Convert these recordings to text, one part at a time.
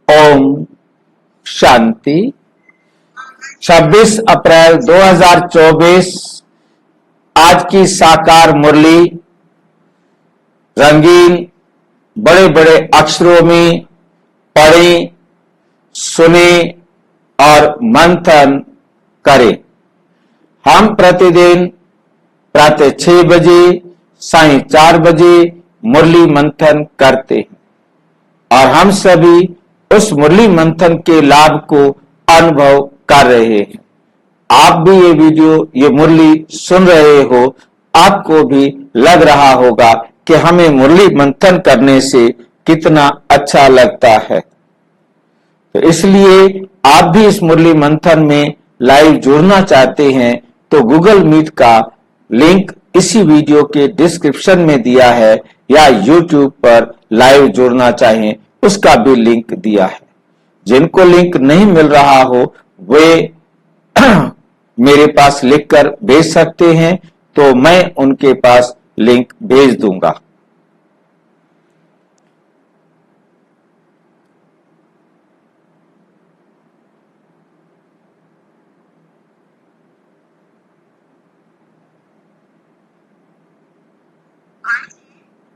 ओम शांति। 26 अप्रैल 2024 आज की साकार मुरली रंगीन बड़े बड़े अक्षरों में पढ़ें, सुने और मंथन करें। हम प्रतिदिन प्रातः 6 बजे, सायं 4 बजे मुरली मंथन करते हैं और हम सभी उस मुरली मंथन के लाभ को अनुभव कर रहे हैं। आप भी ये वीडियो, ये मुरली सुन रहे हो, आपको भी लग रहा होगा कि हमें मुरली मंथन करने से कितना अच्छा लगता है। तो इसलिए आप भी इस मुरली मंथन में लाइव जुड़ना चाहते हैं तो गूगल मीट का लिंक इसी वीडियो के डिस्क्रिप्शन में दिया है, या यूट्यूब पर लाइव जुड़ना चाहें उसका भी लिंक दिया है। जिनको लिंक नहीं मिल रहा हो वे मेरे पास लिखकर भेज सकते हैं, तो मैं उनके पास लिंक भेज दूंगा।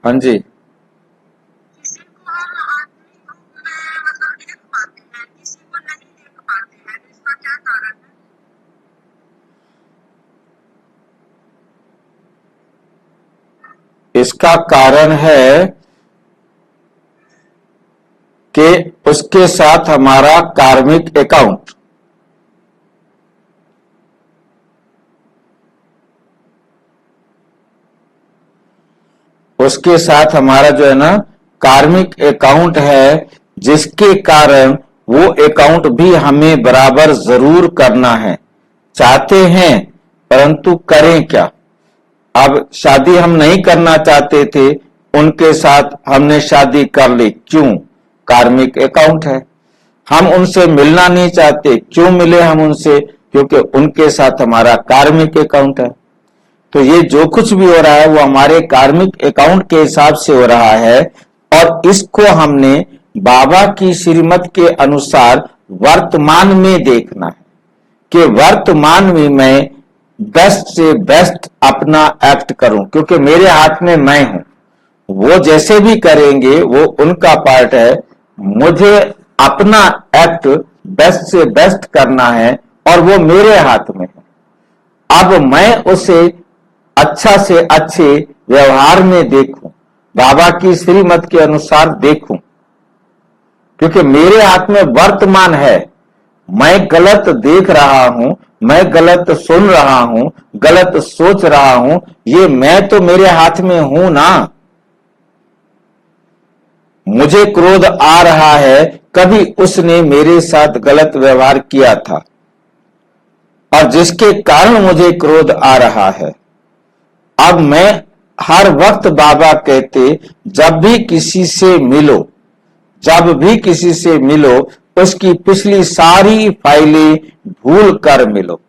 हाँ जी, इसका कारण है कि उसके साथ हमारा कार्मिक अकाउंट, उसके साथ हमारा जो है ना कार्मिक अकाउंट है, जिसके कारण वो अकाउंट भी हमें बराबर जरूर करना है। चाहते हैं परंतु करें क्या। अब शादी हम नहीं करना चाहते थे, उनके साथ हमने शादी कर ली, क्यों? कार्मिक अकाउंट है। हम उनसे मिलना नहीं चाहते, क्यों मिले हम उनसे? क्योंकि उनके साथ हमारा कार्मिक अकाउंट है। तो ये जो कुछ भी हो रहा है वो हमारे कार्मिक अकाउंट के हिसाब से हो रहा है, और इसको हमने बाबा की श्रीमत के अनुसार वर्तमान में देखना है कि वर्तमान में मैं बेस्ट से बेस्ट अपना एक्ट करूं, क्योंकि मेरे हाथ में मैं हूं। वो जैसे भी करेंगे वो उनका पार्ट है, मुझे अपना एक्ट बेस्ट से बेस्ट करना है और वो मेरे हाथ में है। अब मैं उसे अच्छा से अच्छे व्यवहार में देखूं, बाबा की श्रीमत के अनुसार देखूं, क्योंकि मेरे हाथ में वर्तमान है। मैं गलत देख रहा हूं, मैं गलत सुन रहा हूं, गलत सोच रहा हूं, ये मैं तो मेरे हाथ में हूं ना। मुझे क्रोध आ रहा है, कभी उसने मेरे साथ गलत व्यवहार किया था और जिसके कारण मुझे क्रोध आ रहा है। अब मैं हर वक्त बाबा कहते, जब भी किसी से मिलो, जब भी किसी से मिलो, उसकी पिछली सारी फाइलें भूल कर मिलो।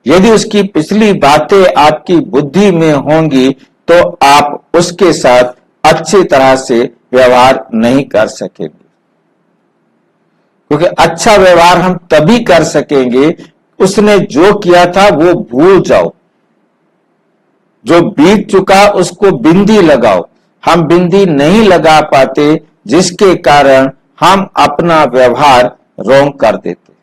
यदि उसकी पिछली बातें आपकी बुद्धि में होंगी तो आप उसके साथ अच्छी तरह से व्यवहार नहीं कर सकेंगे, क्योंकि अच्छा व्यवहार हम तभी कर सकेंगे उसने जो किया था वो भूल जाओ, जो बीत चुका उसको बिंदी लगाओ। हम बिंदी नहीं लगा पाते, जिसके कारण हम अपना व्यवहार रोंग कर देते।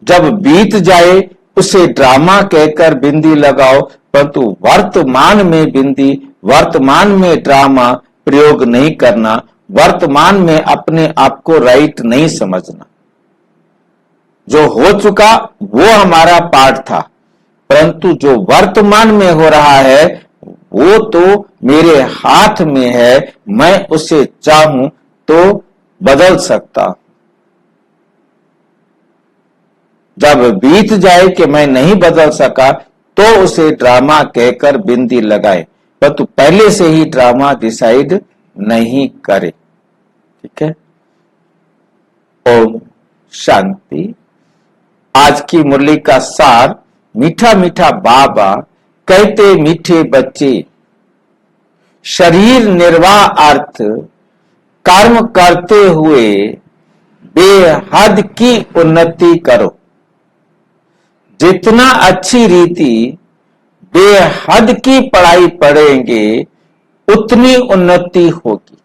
जब बीत जाए उसे ड्रामा कहकर बिंदी लगाओ, परंतु वर्तमान में बिंदी, वर्तमान में ड्रामा प्रयोग नहीं करना, वर्तमान में अपने आप को राइट नहीं समझना। जो हो चुका वो हमारा पार्ट था, परंतु जो वर्तमान में हो रहा है वो तो मेरे हाथ में है। मैं उसे चाहूं तो बदल सकता। जब बीत जाए कि मैं नहीं बदल सका तो उसे ड्रामा कहकर बिंदी लगाए, परंतु पहले से ही ड्रामा डिसाइड नहीं करे। ठीक है। ओम शांति। आज की मुरली का सार, मीठा मीठा बाबा कहते मीठे बच्चे, शरीर निर्वाह अर्थ कर्म करते हुए बेहद की उन्नति करो। जितना अच्छी रीति बेहद की पढ़ाई पढ़ेंगे उतनी उन्नति होगी,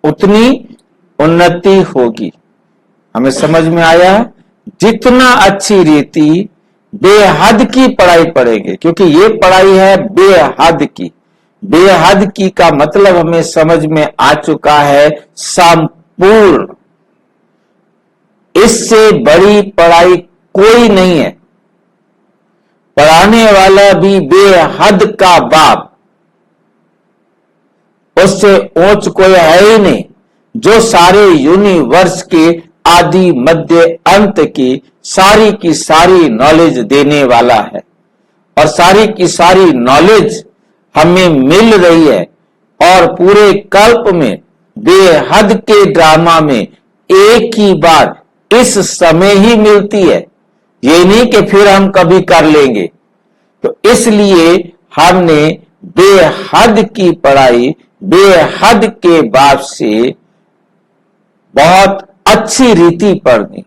उतनी उन्नति होगी। हमें समझ में आया? जितना अच्छी रीति बेहद की पढ़ाई पढ़ेंगे, क्योंकि ये पढ़ाई है बेहद की। बेहद की का मतलब हमें समझ में आ चुका है संपूर्ण। इससे बड़ी पढ़ाई कोई नहीं है। पढ़ाने वाला भी बेहद का बाप, उससे ऊंच कोई है ही नहीं, जो सारे यूनिवर्स के आदि मध्य अंत की सारी नॉलेज देने वाला है। और सारी की सारी नॉलेज हमें मिल रही है, और पूरे कल्प में बेहद के ड्रामा में एक ही बार इस समय ही मिलती है। ये नहीं कि फिर हम कभी कर लेंगे। तो इसलिए हमने बेहद की पढ़ाई बेहद के बाप से बहुत अच्छी रीति पढ़नी,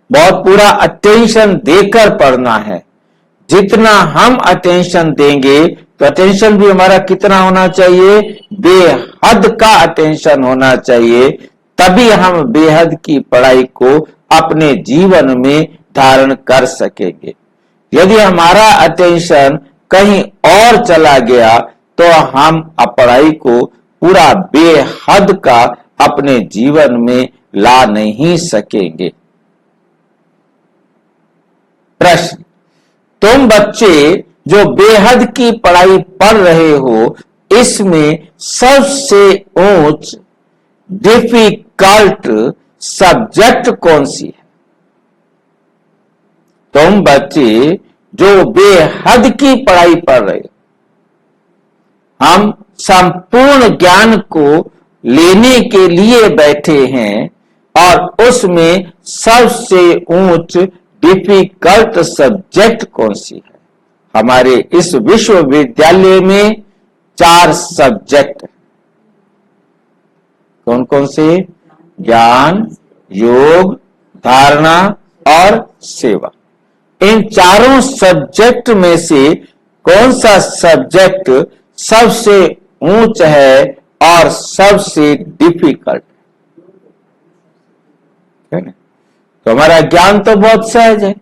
बहुत पूरा अटेंशन देकर पढ़ना है। जितना हम अटेंशन देंगे तो अटेंशन भी हमारा कितना होना चाहिए? बेहद का अटेंशन होना चाहिए। तभी हम बेहद की पढ़ाई को अपने जीवन में धारण कर सकेंगे। यदि हमारा अटेंशन कहीं और चला गया तो हम पढ़ाई को पूरा बेहद का अपने जीवन में ला नहीं सकेंगे। प्रश्न, तुम बच्चे जो बेहद की पढ़ाई पढ़ रहे हो, इसमें सबसे ऊंच डिफिकल्ट सब्जेक्ट कौन सी है? तुम बच्चे जो बेहद की पढ़ाई पढ़ रहे हो, हम संपूर्ण ज्ञान को लेने के लिए बैठे हैं, और उसमें सबसे ऊंच डिफिकल्ट सब्जेक्ट कौन सी है? हमारे इस विश्वविद्यालय में 4 सब्जेक्ट। कौन कौन से? ज्ञान, योग, धारणा और सेवा। इन चारों सब्जेक्ट में से कौन सा सब्जेक्ट सबसे ऊंच है और सबसे डिफिकल्ट है ना? तो हमारा ज्ञान तो बहुत सहज है।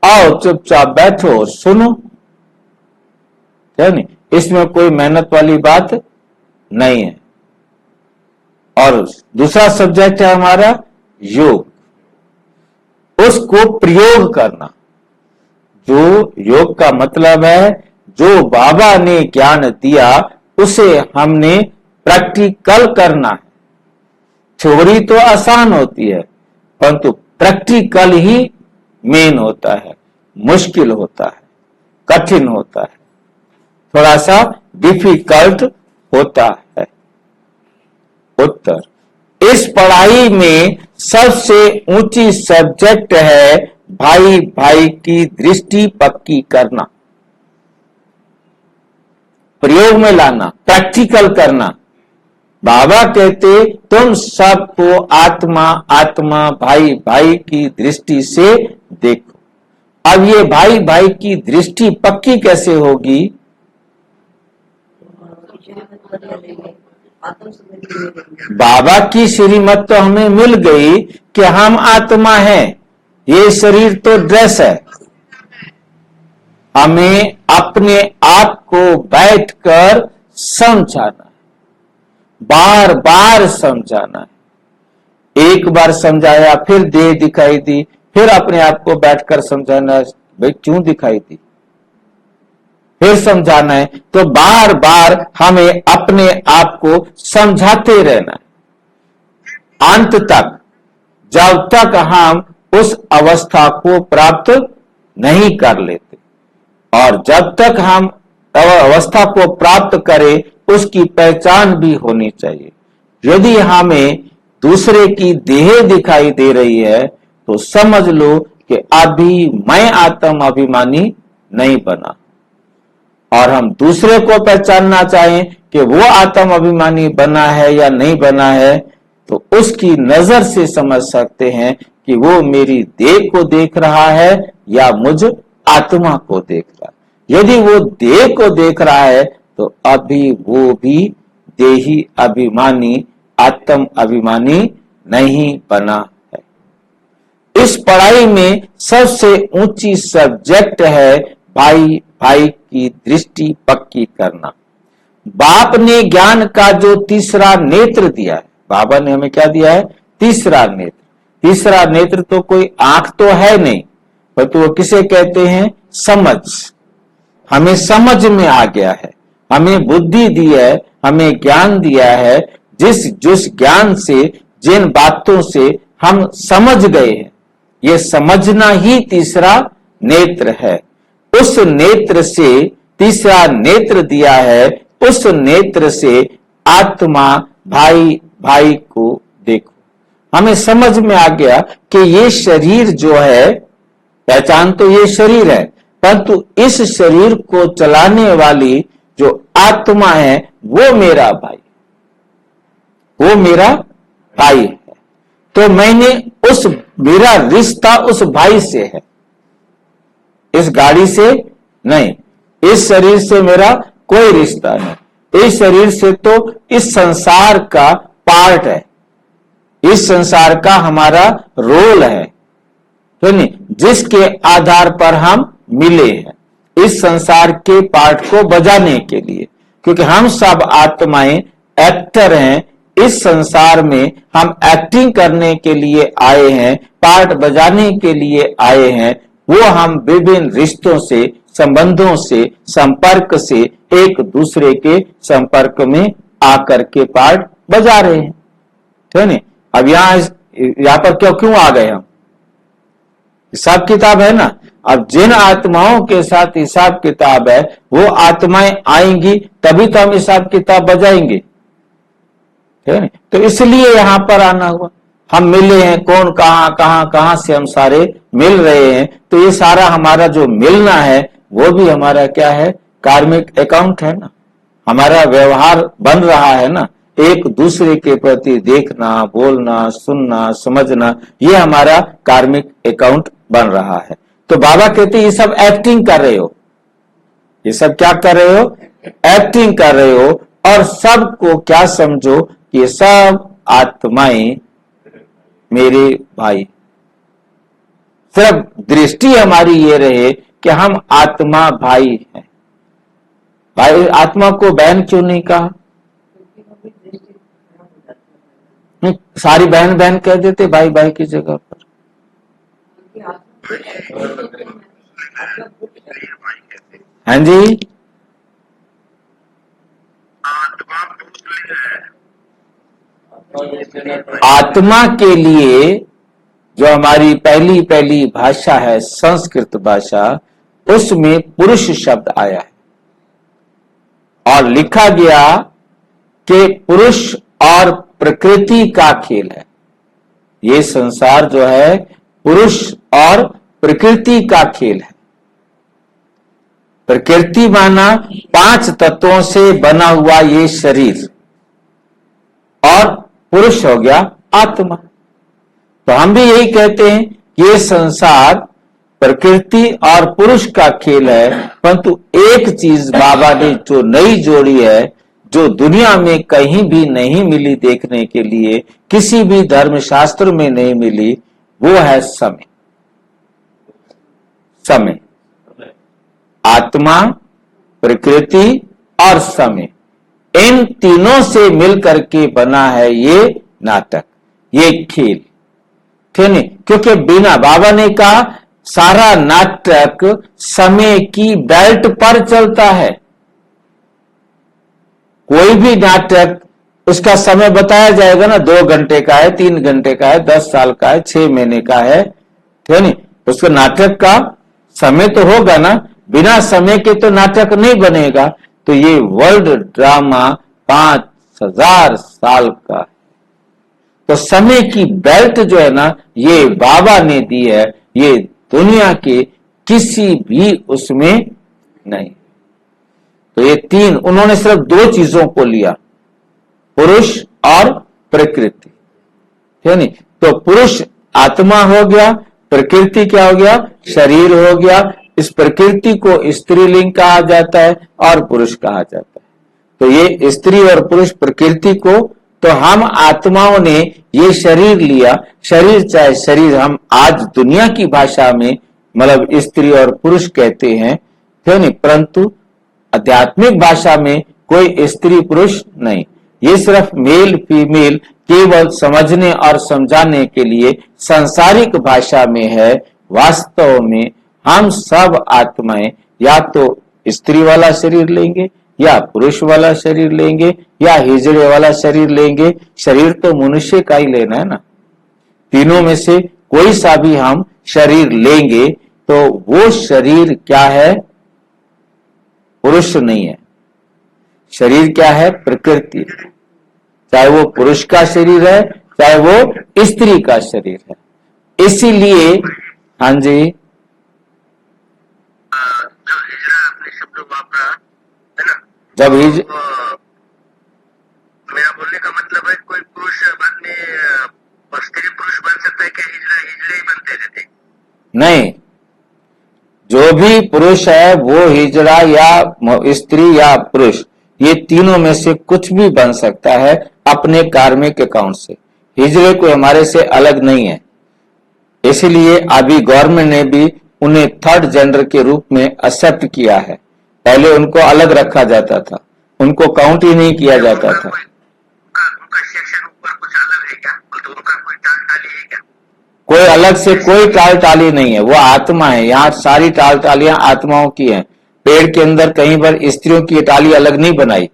आओ चुपचाप बैठो और सुनो, है नहीं? इसमें कोई मेहनत वाली बात नहीं है। और दूसरा सब्जेक्ट है हमारा योग, उसको प्रयोग करना। जो योग का मतलब है जो बाबा ने ज्ञान दिया उसे हमने प्रैक्टिकल करना है। थ्योरी तो आसान होती है, परंतु प्रैक्टिकल ही मेन होता है, मुश्किल होता है, कठिन होता है, थोड़ा सा डिफिकल्ट होता है। उत्तर, इस पढ़ाई में सबसे ऊंची सब्जेक्ट है भाई भाई की दृष्टि पक्की करना, प्रयोग में लाना, प्रैक्टिकल करना। बाबा कहते तुम सबको आत्मा आत्मा भाई भाई की दृष्टि से देखो। अब ये भाई भाई की दृष्टि पक्की कैसे होगी? बाबा की श्रीमत तो हमें मिल गई कि हम आत्मा हैं, ये शरीर तो ड्रेस है। हमें अपने आप को बैठकर समझाना है, बार बार समझाना है। एक बार समझाया, फिर देह दिखाई दी, फिर अपने आप को बैठकर समझाना है, भाई क्यों दिखाई दी, फिर समझाना है। तो बार बार हमें अपने आप को समझाते रहना है अंत तक, जब तक हम उस अवस्था को प्राप्त नहीं कर लेते। और जब तक हम अवस्था को प्राप्त करें उसकी पहचान भी होनी चाहिए। यदि हमें दूसरे की देह दिखाई दे रही है तो समझ लो कि अभी मैं आत्म अभिमानी नहीं बना। और हम दूसरे को पहचानना चाहें कि वो आत्म अभिमानी बना है या नहीं बना है, तो उसकी नजर से समझ सकते हैं कि वो मेरी देह को देख रहा है या मुझ आत्मा को देख रहा है। यदि वो देह को देख रहा है तो अभी वो भी देही अभिमानी, आत्म अभिमानी नहीं बना है। इस पढ़ाई में सबसे ऊंची सब्जेक्ट है भाई भाई की दृष्टि पक्की करना। बाप ने ज्ञान का जो तीसरा नेत्र दिया है, बाबा ने हमें क्या दिया है? तीसरा नेत्र। तीसरा नेत्र तो कोई आंख तो है नहीं, पर तो वो किसे कहते हैं? समझ। हमें समझ में आ गया है, हमें बुद्धि दी है, हमें ज्ञान दिया है। जिस ज्ञान से, जिन बातों से हम समझ गए हैं, ये समझना ही तीसरा नेत्र है। उस नेत्र से, तीसरा नेत्र दिया है, उस नेत्र से आत्मा भाई भाई को देखो। हमें समझ में आ गया कि ये शरीर जो है, पहचान तो ये शरीर है, परंतु इस शरीर को चलाने वाली जो आत्मा है वो मेरा भाई, वो मेरा भाई है। तो मेरा रिश्ता उस भाई से है, इस गाड़ी से नहीं, इस शरीर से मेरा कोई रिश्ता नहीं। इस शरीर से तो इस संसार का पार्ट है, इस संसार का हमारा रोल है, तो नहीं, जिसके आधार पर हम मिले हैं इस संसार के पार्ट को बजाने के लिए। क्योंकि हम सब आत्माएं एक्टर हैं, इस संसार में हम एक्टिंग करने के लिए आए हैं, पार्ट बजाने के लिए आए हैं। वो हम विभिन्न रिश्तों से, संबंधों से, संपर्क से एक दूसरे के संपर्क में आकर के पार्ट बजा रहे हैं, है नहीं। अब यहाँ पर क्यों आ गए हम? हिसाब किताब है ना। अब जिन आत्माओं के साथ हिसाब किताब है, वो आत्माएं आएंगी तभी तो हम हिसाब किताब बजाएंगे, है नहीं। तो इसलिए यहां पर आना हुआ। हम मिले हैं, कौन कहां से हम सारे मिल रहे हैं। तो ये सारा हमारा जो मिलना है वो भी हमारा क्या है? कार्मिक अकाउंट है ना। हमारा व्यवहार बन रहा है ना, एक दूसरे के प्रति देखना, बोलना, सुनना, समझना, ये हमारा कार्मिक अकाउंट बन रहा है। तो बाबा कहते ये सब एक्टिंग कर रहे हो, ये सब क्या कर रहे हो? एक्टिंग कर रहे हो। और सबको क्या समझो? ये सब आत्माएं मेरे भाई। सिर्फ दृष्टि हमारी ये रहे कि हम आत्मा भाई हैं। भाई आत्मा को बहन क्यों नहीं कहा? सारी बहन बहन कह देते भाई भाई की जगह पर। हाँ जी, आत्मा के लिए जो हमारी पहली भाषा है संस्कृत भाषा, उसमें पुरुष शब्द आया है और लिखा गया कि पुरुष और प्रकृति का खेल है। ये संसार जो है पुरुष और प्रकृति का खेल है। प्रकृति माना 5 तत्वों से बना हुआ ये शरीर, और पुरुष हो गया आत्मा। तो हम भी यही कहते हैं कि ये संसार प्रकृति और पुरुष का खेल है, परंतु एक चीज बाबा ने जो नई जोड़ी है, जो दुनिया में कहीं भी नहीं मिली देखने के लिए, किसी भी धर्मशास्त्र में नहीं मिली, वो है समय। समय, आत्मा, प्रकृति और समय, इन तीनों से मिलकर के बना है ये नाटक, ये खेल, ठीक है। क्योंकि बिना, बाबा ने कहा सारा नाटक समय की बेल्ट पर चलता है। कोई भी नाटक उसका समय बताया जाएगा ना, 2 घंटे का है, 3 घंटे का है, 10 साल का है, 6 महीने का है, ठीक है नहीं। उसका नाटक का समय तो होगा ना, बिना समय के तो नाटक नहीं बनेगा। तो ये वर्ल्ड ड्रामा 5000 साल का है। तो समय की बेल्ट जो है ना, ये बाबा ने दी है, ये दुनिया के किसी भी उसमें नहीं। तो ये तीन, उन्होंने सिर्फ दो चीजों को लिया, पुरुष और प्रकृति, है नहीं। तो पुरुष आत्मा हो गया, प्रकृति क्या हो गया, शरीर हो गया। इस प्रकृति को स्त्रीलिंग कहा जाता है और पुरुष कहा जाता है। तो ये स्त्री और पुरुष प्रकृति को, तो हम आत्माओं ने ये शरीर लिया, शरीर चाहे शरीर हम आज दुनिया की भाषा में मतलब स्त्री और पुरुष कहते हैं, क्यों नहीं, परंतु आध्यात्मिक भाषा में कोई स्त्री पुरुष नहीं, ये सिर्फ मेल फीमेल केवल समझने और समझाने के लिए सांसारिक भाषा में है। वास्तव में हम सब आत्माएं या तो स्त्री वाला शरीर लेंगे या पुरुष वाला शरीर लेंगे या हिजड़े वाला शरीर लेंगे। शरीर तो मनुष्य का ही लेना है ना, तीनों में से कोई सा भी हम शरीर लेंगे तो वो शरीर क्या है, पुरुष नहीं है। शरीर क्या है, प्रकृति, चाहे वो पुरुष का शरीर है चाहे वो स्त्री का शरीर है। इसीलिए हाँ जी, जो हिजरा आपने शब्द वापरा है ना, जब मेरा बोलने का मतलब है कोई पुरुष बाद में स्त्री पुरुष बन सकता है क्या? हिजड़ा हिजड़े ही बनते रहते? नहीं, जो भी पुरुष है वो हिजड़ा या स्त्री या पुरुष, ये तीनों में से कुछ भी बन सकता है अपने कार्मिक अकाउंट से। हिजड़े कोई हमारे से अलग नहीं है, इसलिए अभी गवर्नमेंट ने भी उन्हें थर्ड जेंडर के रूप में एक्सेप्ट किया है। पहले उनको अलग रखा जाता था, उनको काउंट ही नहीं किया जाता था। उनका सेक्शन ऊपर कुछ अलग है क्या? तो उनका कोई टाल टाली है क्या? कोई अलग से कोई टाल टाली नहीं है, वो आत्मा है। यहाँ सारी टाल टालियां आत्माओं की हैं। पेड़ के अंदर कहीं पर स्त्रियों की टाली अलग नहीं बनाई,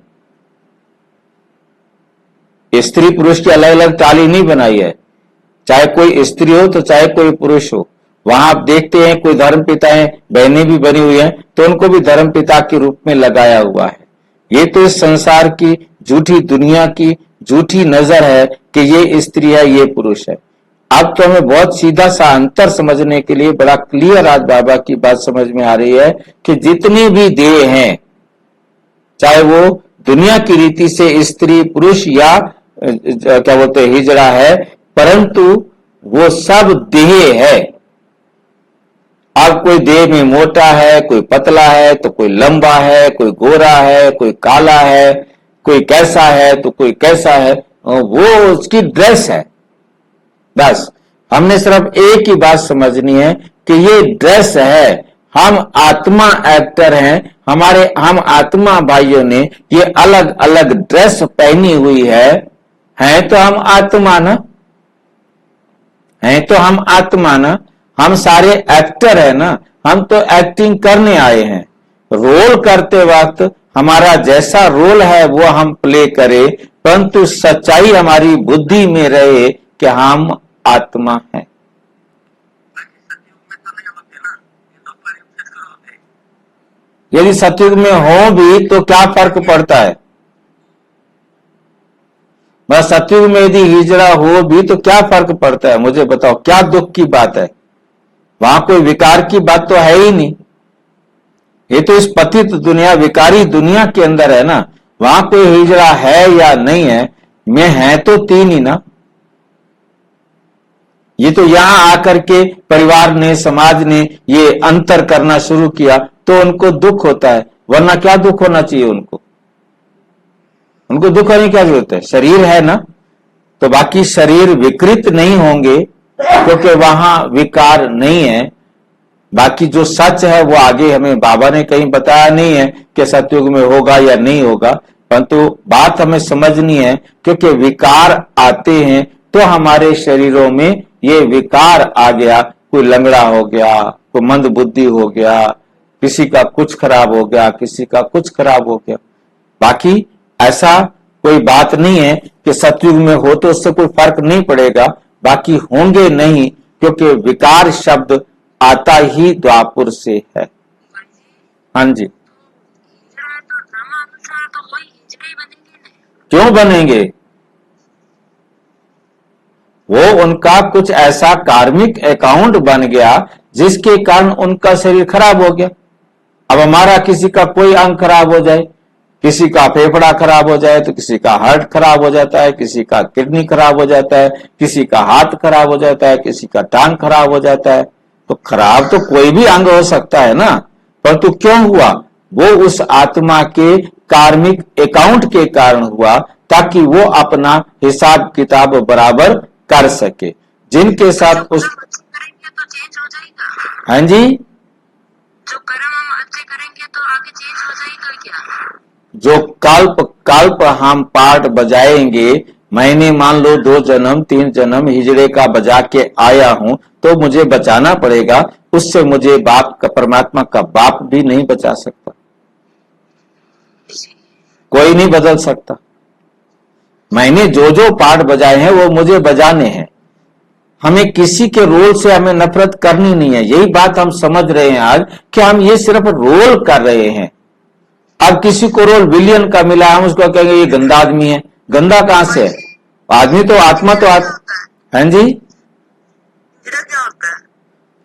स्त्री पुरुष की अलग अलग टाली नहीं बनाई है। चाहे कोई स्त्री हो तो चाहे कोई पुरुष हो, वहां आप देखते हैं कोई धर्म पिताएं बहनें भी बनी हुई हैं तो उनको भी धर्म पिता के रूप में लगाया हुआ है। ये तो इस संसार की झूठी दुनिया की झूठी नजर है कि ये स्त्री है ये पुरुष है। अब तो हमें बहुत सीधा सा अंतर समझने के लिए बड़ा क्लियर आज बाबा की बात समझ में आ रही है कि जितनी भी देह हैं, चाहे वो दुनिया की रीति से स्त्री पुरुष या क्या बोलते हैं हिजड़ा है, परंतु वो सब देह है। अब कोई देह में मोटा है, कोई पतला है, तो कोई लंबा है, कोई गोरा है, कोई काला है, कोई कैसा है तो कोई कैसा है, वो उसकी ड्रेस है। बस हमने सिर्फ एक ही बात समझनी है कि ये ड्रेस है, हम आत्मा एक्टर हैं। हम आत्मा भाइयों ने ये अलग अलग ड्रेस पहनी हुई है तो हम आत्मा ना, है तो हम आत्मा ना, हम सारे एक्टर है ना, हम तो एक्टिंग करने आए हैं। रोल करते वक्त हमारा जैसा रोल है वो हम प्ले करें, परंतु सच्चाई हमारी बुद्धि में रहे कि हम आत्मा है। यदि सतयुग में हो भी तो क्या फर्क पड़ता है? बस सतयुग में यदि हिजड़ा हो भी तो क्या फर्क पड़ता है? मुझे बताओ, क्या दुख की बात है? वहां कोई विकार की बात तो है ही नहीं। ये तो इस पतित दुनिया विकारी दुनिया के अंदर है ना। वहां कोई हिजड़ा है या नहीं है, में है तो तीन ही ना। ये तो यहां आकर के परिवार ने समाज ने ये अंतर करना शुरू किया तो उनको दुख होता है, वरना क्या दुख होना चाहिए उनको? उनको दुख होने की क्या जरूरत है? शरीर है ना, तो बाकी शरीर विकृत नहीं होंगे क्योंकि वहां विकार नहीं है। बाकी जो सच है वो आगे हमें बाबा ने कहीं बताया नहीं है कि सतयुग में होगा या नहीं होगा, परंतु बात हमें समझनी है क्योंकि विकार आते हैं तो हमारे शरीरों में ये विकार आ गया। कोई लंगड़ा हो गया, कोई मंद बुद्धि हो गया, किसी का कुछ खराब हो गया, किसी का कुछ खराब हो गया। बाकी ऐसा कोई बात नहीं है कि सतयुग में हो तो उससे कोई फर्क नहीं पड़ेगा, बाकी होंगे नहीं, क्योंकि विकार शब्द आता ही द्वापुर से है। हाँ जी, क्यों बनेंगे? वो उनका कुछ ऐसा कार्मिक अकाउंट बन गया जिसके कारण उनका शरीर खराब हो गया। अब हमारा किसी का कोई अंग खराब हो जाए, किसी का फेफड़ा खराब हो जाए तो किसी का हार्ट खराब हो जाता है, किसी का किडनी खराब हो जाता है, किसी का हाथ खराब हो जाता है, किसी का टांग खराब हो जाता है। तो खराब तो कोई भी अंग हो सकता है ना, परंतु क्यों हुआ? वो उस आत्मा के कार्मिक अकाउंट के कारण हुआ, ताकि वो अपना हिसाब किताब बराबर कर सके। जिनके साथ उस करेंगे तो चेंज हो जाएगा। हाँ जी, जो कर्म हम अच्छे करेंगे तो आगे चेंज हो जाएगा क्या? जो कल्प कल्प हम पाठ बजाएंगे, मैंने मान लो 2 जन्म 3 जन्म हिजड़े का बजा के आया हूं, तो मुझे बचाना पड़ेगा। उससे मुझे बाप का, परमात्मा का बाप भी नहीं बचा सकता, कोई नहीं बदल सकता। मैंने जो जो पाठ बजाए हैं वो मुझे बजाने हैं। हमें किसी के रोल से हमें नफरत करनी नहीं है। यही बात हम समझ रहे हैं आज, कि हम ये सिर्फ रोल कर रहे हैं। अब किसी को रोल विलियन का मिला, हम उसको कहेंगे ये गंदा आदमी है। गंदा कहां से है? आदमी तो आत्मा तो हाँ जी, हिजड़ा क्या होता है?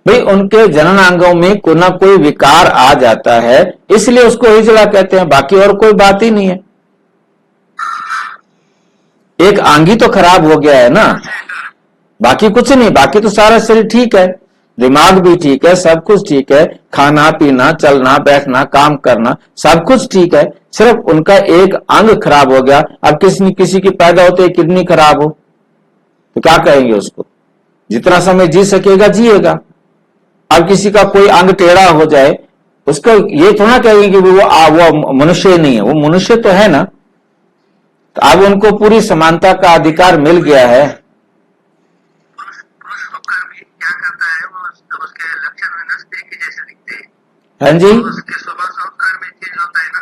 भाई उनके जनन अंगों में कोई ना कोई विकार आ जाता है, इसलिए उसको हिजड़ा कहते हैं, बाकी और कोई बात ही नहीं है। एक अंग ही तो खराब हो गया है ना, बाकी कुछ नहीं। बाकी तो सारा शरीर ठीक है, दिमाग भी ठीक है, सब कुछ ठीक है, खाना पीना चलना बैठना काम करना सब कुछ ठीक है, सिर्फ उनका एक अंग खराब हो गया। अब किसी की पैदा होते किडनी खराब हो तो क्या कहेंगे उसको? जितना समय जी सकेगा जिएगा। अब किसी का कोई अंग टेढ़ा हो जाए, उसको ये थोड़ा कहेंगे कि वो मनुष्य नहीं है, वो मनुष्य तो है ना। तो अब उनको पूरी समानता का अधिकार मिल गया है। पुरुष होकर भी क्या करता है, वो उसके लक्षण में ना स्त्री के जैसे दिखते हैं, हाँ जी, तो उसके स्वभाव संस्कार में चेंज होता है ना।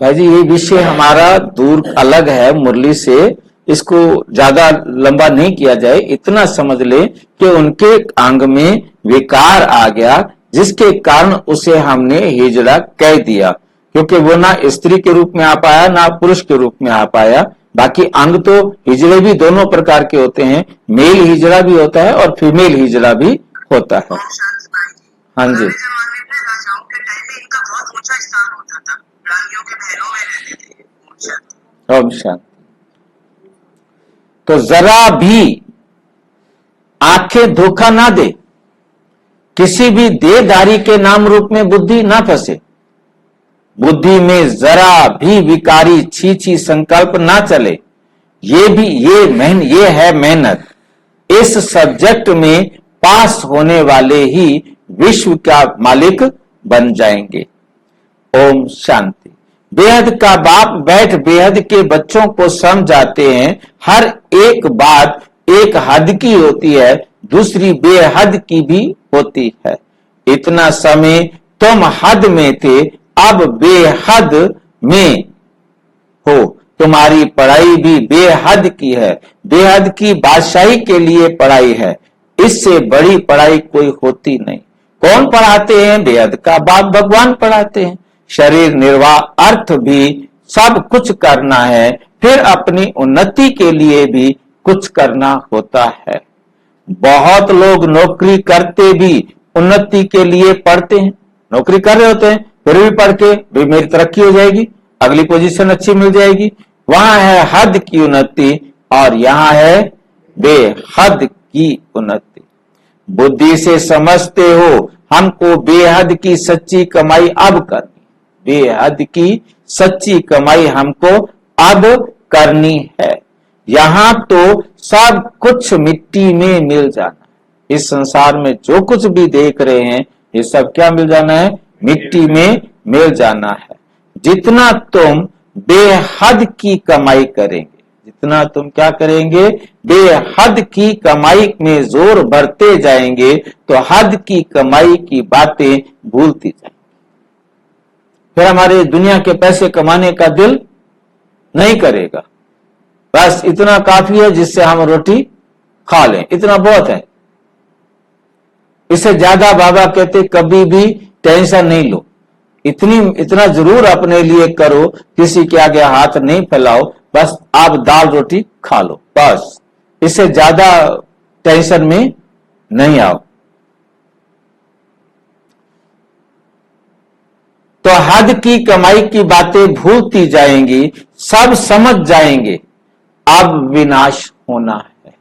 भाई जी, ये विषय हमारा दूर अलग है मुरली से, इसको ज्यादा लंबा नहीं किया जाए। इतना समझ ले कि उनके अंग में विकार आ गया, जिसके कारण उसे हमने हिजड़ा कह दिया, क्योंकि वो ना स्त्री के रूप में आ पाया ना पुरुष के रूप में आ पाया। बाकी अंग तो हिजड़े भी दोनों प्रकार के होते हैं, मेल हिजड़ा भी होता है और फीमेल हिजड़ा भी होता है। हाँ जी, जमाने में राजाओं के टाइम में इनका बहुत ऊंचा स्थान होता था, रानियों के महलों में रहते थे ऊंचा। ओम शांति। तो जरा भी आंखें धोखा ना दे, किसी भी देहधारी के नाम रूप में बुद्धि ना फंसे, बुद्धि में जरा भी विकारी छीछी संकल्प ना चले। ये है मेहनत। इस सब्जेक्ट में पास होने वाले ही विश्व का मालिक बन जाएंगे। ओम शांति। बेहद का बाप बैठ बेहद के बच्चों को समझाते हैं। हर एक बात एक हद की होती है, दूसरी बेहद की भी होती है। इतना समय तुम हद में थे, अब बेहद में हो। तुम्हारी पढ़ाई भी बेहद की है, बेहद की बादशाही के लिए पढ़ाई है। इससे बड़ी पढ़ाई कोई होती नहीं। कौन पढ़ाते हैं? बेहद का बाप भगवान पढ़ाते हैं। शरीर निर्वाह अर्थ भी सब कुछ करना है, फिर अपनी उन्नति के लिए भी कुछ करना होता है। बहुत लोग नौकरी करते भी उन्नति के लिए पढ़ते हैं। नौकरी कर रहे होते हैं, फिर भी पढ़ के भी मेरी तरक्की हो जाएगी, अगली पोजीशन अच्छी मिल जाएगी। वहां है हद की उन्नति और यहां है बेहद की उन्नति। बुद्धि से समझते हो हमको बेहद की सच्ची कमाई अब करनी, बेहद की सच्ची कमाई हमको अब करनी है। यहां तो सब कुछ मिट्टी में मिल जाना। इस संसार में जो कुछ भी देख रहे हैं ये सब क्या मिल जाना है? मिट्टी में मिल जाना है। जितना तुम बेहद की कमाई करेंगे, जितना तुम क्या करेंगे? बेहद की कमाई में जोर भरते जाएंगे तो हद की कमाई की बातें भूलती जाएंगे। फिर हमारे दुनिया के पैसे कमाने का दिल नहीं करेगा। बस इतना काफी है जिससे हम रोटी खा लें, इतना बहुत है। इससे ज्यादा बाबा कहते कभी भी टेंशन नहीं लो। इतना जरूर अपने लिए करो, किसी के आगे हाथ नहीं फैलाओ, बस आप दाल रोटी खा लो, बस। इससे ज्यादा टेंशन में नहीं आओ। तो हद की कमाई की बातें भूलती जाएंगी, सब समझ जाएंगे अब विनाश होना है,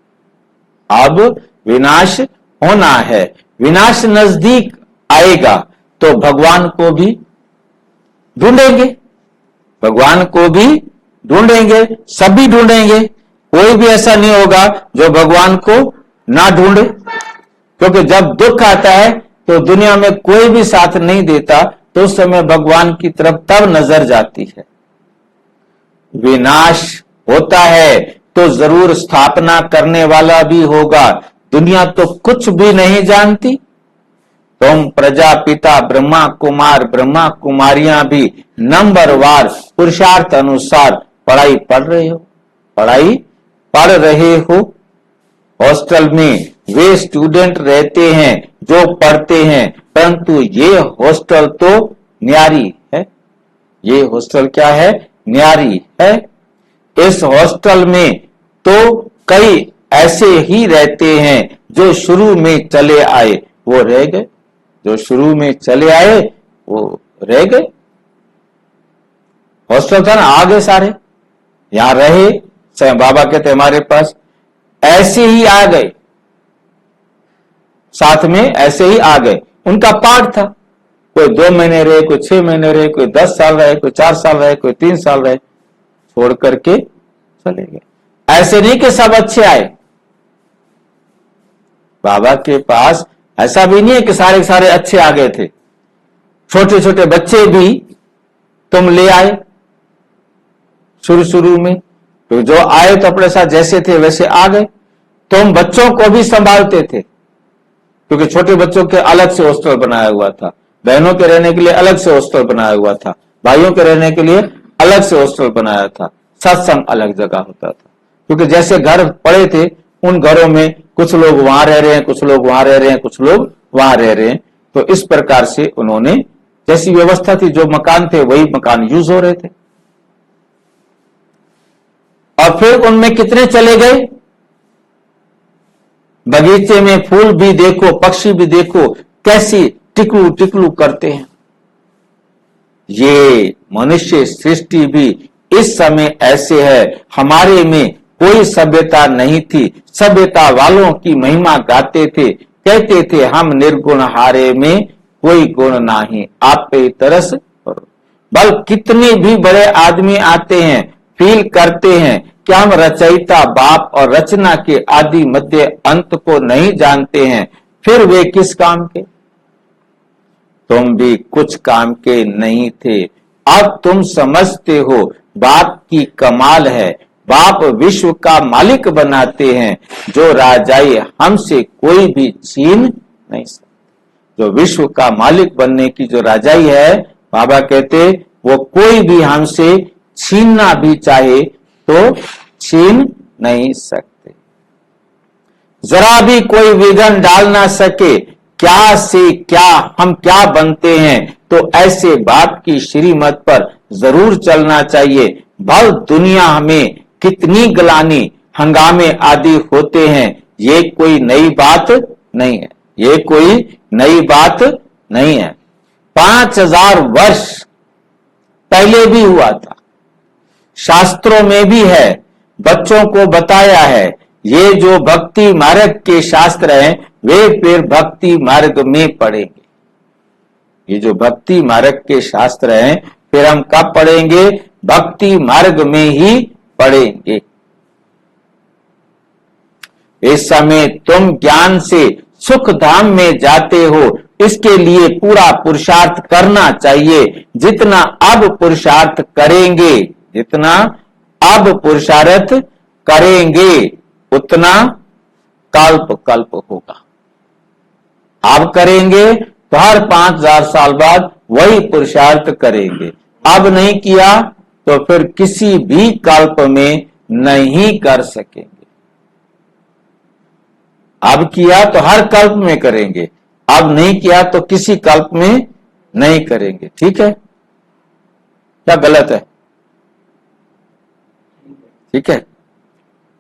अब विनाश होना है। विनाश नजदीक आएगा तो भगवान को भी ढूंढेंगे, भगवान को भी ढूंढेंगे, सभी ढूंढेंगे। कोई भी ऐसा नहीं होगा जो भगवान को ना ढूंढे, क्योंकि जब दुख आता है तो दुनिया में कोई भी साथ नहीं देता, तो उस समय भगवान की तरफ तब नजर जाती है। विनाश होता है तो जरूर स्थापना करने वाला भी होगा। दुनिया तो कुछ भी नहीं जानती। तुम प्रजापिता ब्रह्मा कुमार ब्रह्मा कुमारियां भी नंबरवार पुरुषार्थ अनुसार पढ़ाई पढ़ रहे हो, पढ़ाई पढ़ रहे हो। हॉस्टल में वे स्टूडेंट रहते हैं जो पढ़ते हैं, परंतु ये हॉस्टल तो न्यारी है। ये हॉस्टल क्या है? न्यारी है। इस हॉस्टल में तो कई ऐसे ही रहते हैं जो शुरू में चले आए वो रह गए, जो शुरू में चले आए वो रह गए। हॉस्टल था ना, आ गए सारे, यहां रहे। बाबा कहते हमारे पास ऐसे ही आ गए, साथ में ऐसे ही आ गए। उनका पाठ था, कोई 2 महीने रहे, कोई 6 महीने रहे, कोई 10 साल रहे, कोई 4 साल रहे, कोई 3 साल रहे, छोड़ करके चले गए। ऐसे नहीं कि सब अच्छे आए। बाबा के पास ऐसा भी नहीं है कि सारे सारे अच्छे आ गए थे। छोटे छोटे बच्चे भी तुम ले आए शुरू में, तो जो आए तो अपने साथ जैसे थे वैसे आ गए। तुम बच्चों को भी संभालते थे, क्योंकि छोटे बच्चों के अलग से हॉस्टल बनाया हुआ था, बहनों के रहने के लिए अलग से हॉस्टल बनाया हुआ था, भाइयों के रहने के लिए अलग से हॉस्टल बनाया था, सत्संग अलग जगह होता था। क्योंकि जैसे घर पड़े थे, उन घरों में कुछ लोग वहां रह रहे हैं, कुछ लोग वहां रह रहे हैं, कुछ लोग वहां रह रहे हैं। तो इस प्रकार से उन्होंने जैसी व्यवस्था थी, जो मकान थे वही मकान यूज हो रहे थे। और फिर उनमें कितने चले गए। बगीचे में फूल भी देखो, पक्षी भी देखो, कैसी टिकलू टिकलू करते हैं। ये मनुष्य सृष्टि भी इस समय ऐसे है। हमारे में कोई सभ्यता नहीं थी, सभ्यता वालों की महिमा गाते थे, कहते थे हम निर्गुण हारे में कोई गुण नहीं, आप पे तरस करो। बल कितने भी बड़े आदमी आते हैं, फील करते हैं कि हम रचयिता बाप और रचना के आदि मध्य अंत को नहीं जानते हैं, फिर वे किस काम के। तुम भी कुछ काम के नहीं थे, अब तुम समझते हो बाप की कमाल है। बाप विश्व का मालिक बनाते हैं, जो राजाई हमसे कोई भी छीन नहीं सकता। जो विश्व का मालिक बनने की जो राजाई है, बाबा कहते वो कोई भी हमसे छीनना भी चाहे तो छीन नहीं सकते। जरा भी कोई विघन डाल ना सके, क्या से क्या हम क्या बनते हैं। तो ऐसे बाप की श्रीमत पर जरूर चलना चाहिए। भल दुनिया हमें कितनी गलानी हंगामे आदि होते हैं, ये कोई नई बात नहीं है, ये कोई नई बात नहीं है। 5000 वर्ष पहले भी हुआ था, शास्त्रों में भी है, बच्चों को बताया है। ये जो भक्ति मार्ग के शास्त्र हैं, वे फिर भक्ति मार्ग में पढ़ेंगे। ये जो भक्ति मार्ग के शास्त्र हैं, फिर हम कब पढ़ेंगे? भक्ति मार्ग में ही पढ़ेंगे। इस समय तुम ज्ञान से सुख धाम में जाते हो, इसके लिए पूरा पुरुषार्थ करना चाहिए। जितना अब पुरुषार्थ करेंगे, जितना अब पुरुषार्थ करेंगे, उतना कल्प कल्प होगा। अब करेंगे तो हर 5000 साल बाद वही पुरुषार्थ करेंगे। अब नहीं किया तो फिर किसी भी कल्प में नहीं कर सकेंगे। अब किया तो हर कल्प में करेंगे, अब नहीं किया तो किसी कल्प में नहीं करेंगे। ठीक है, क्या गलत है? ठीक है,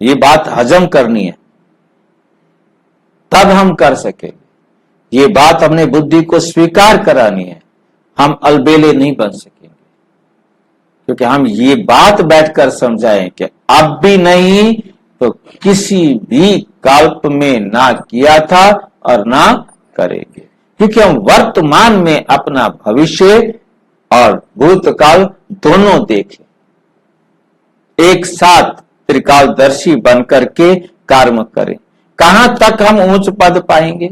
ये बात हजम करनी है, तब हम कर सकेंगे। ये बात हमने बुद्धि को स्वीकार करानी है, हम अलबेले नहीं बन सकेंगे, क्योंकि हम ये बात बैठकर समझाएं कि अब भी नहीं तो किसी भी कल्प में ना किया था और ना करेंगे, क्योंकि हम वर्तमान में अपना भविष्य और भूतकाल दोनों देखें, एक साथ त्रिकालदर्शी बनकर के कर्म करें। कहां तक हम उच्च पद पाएंगे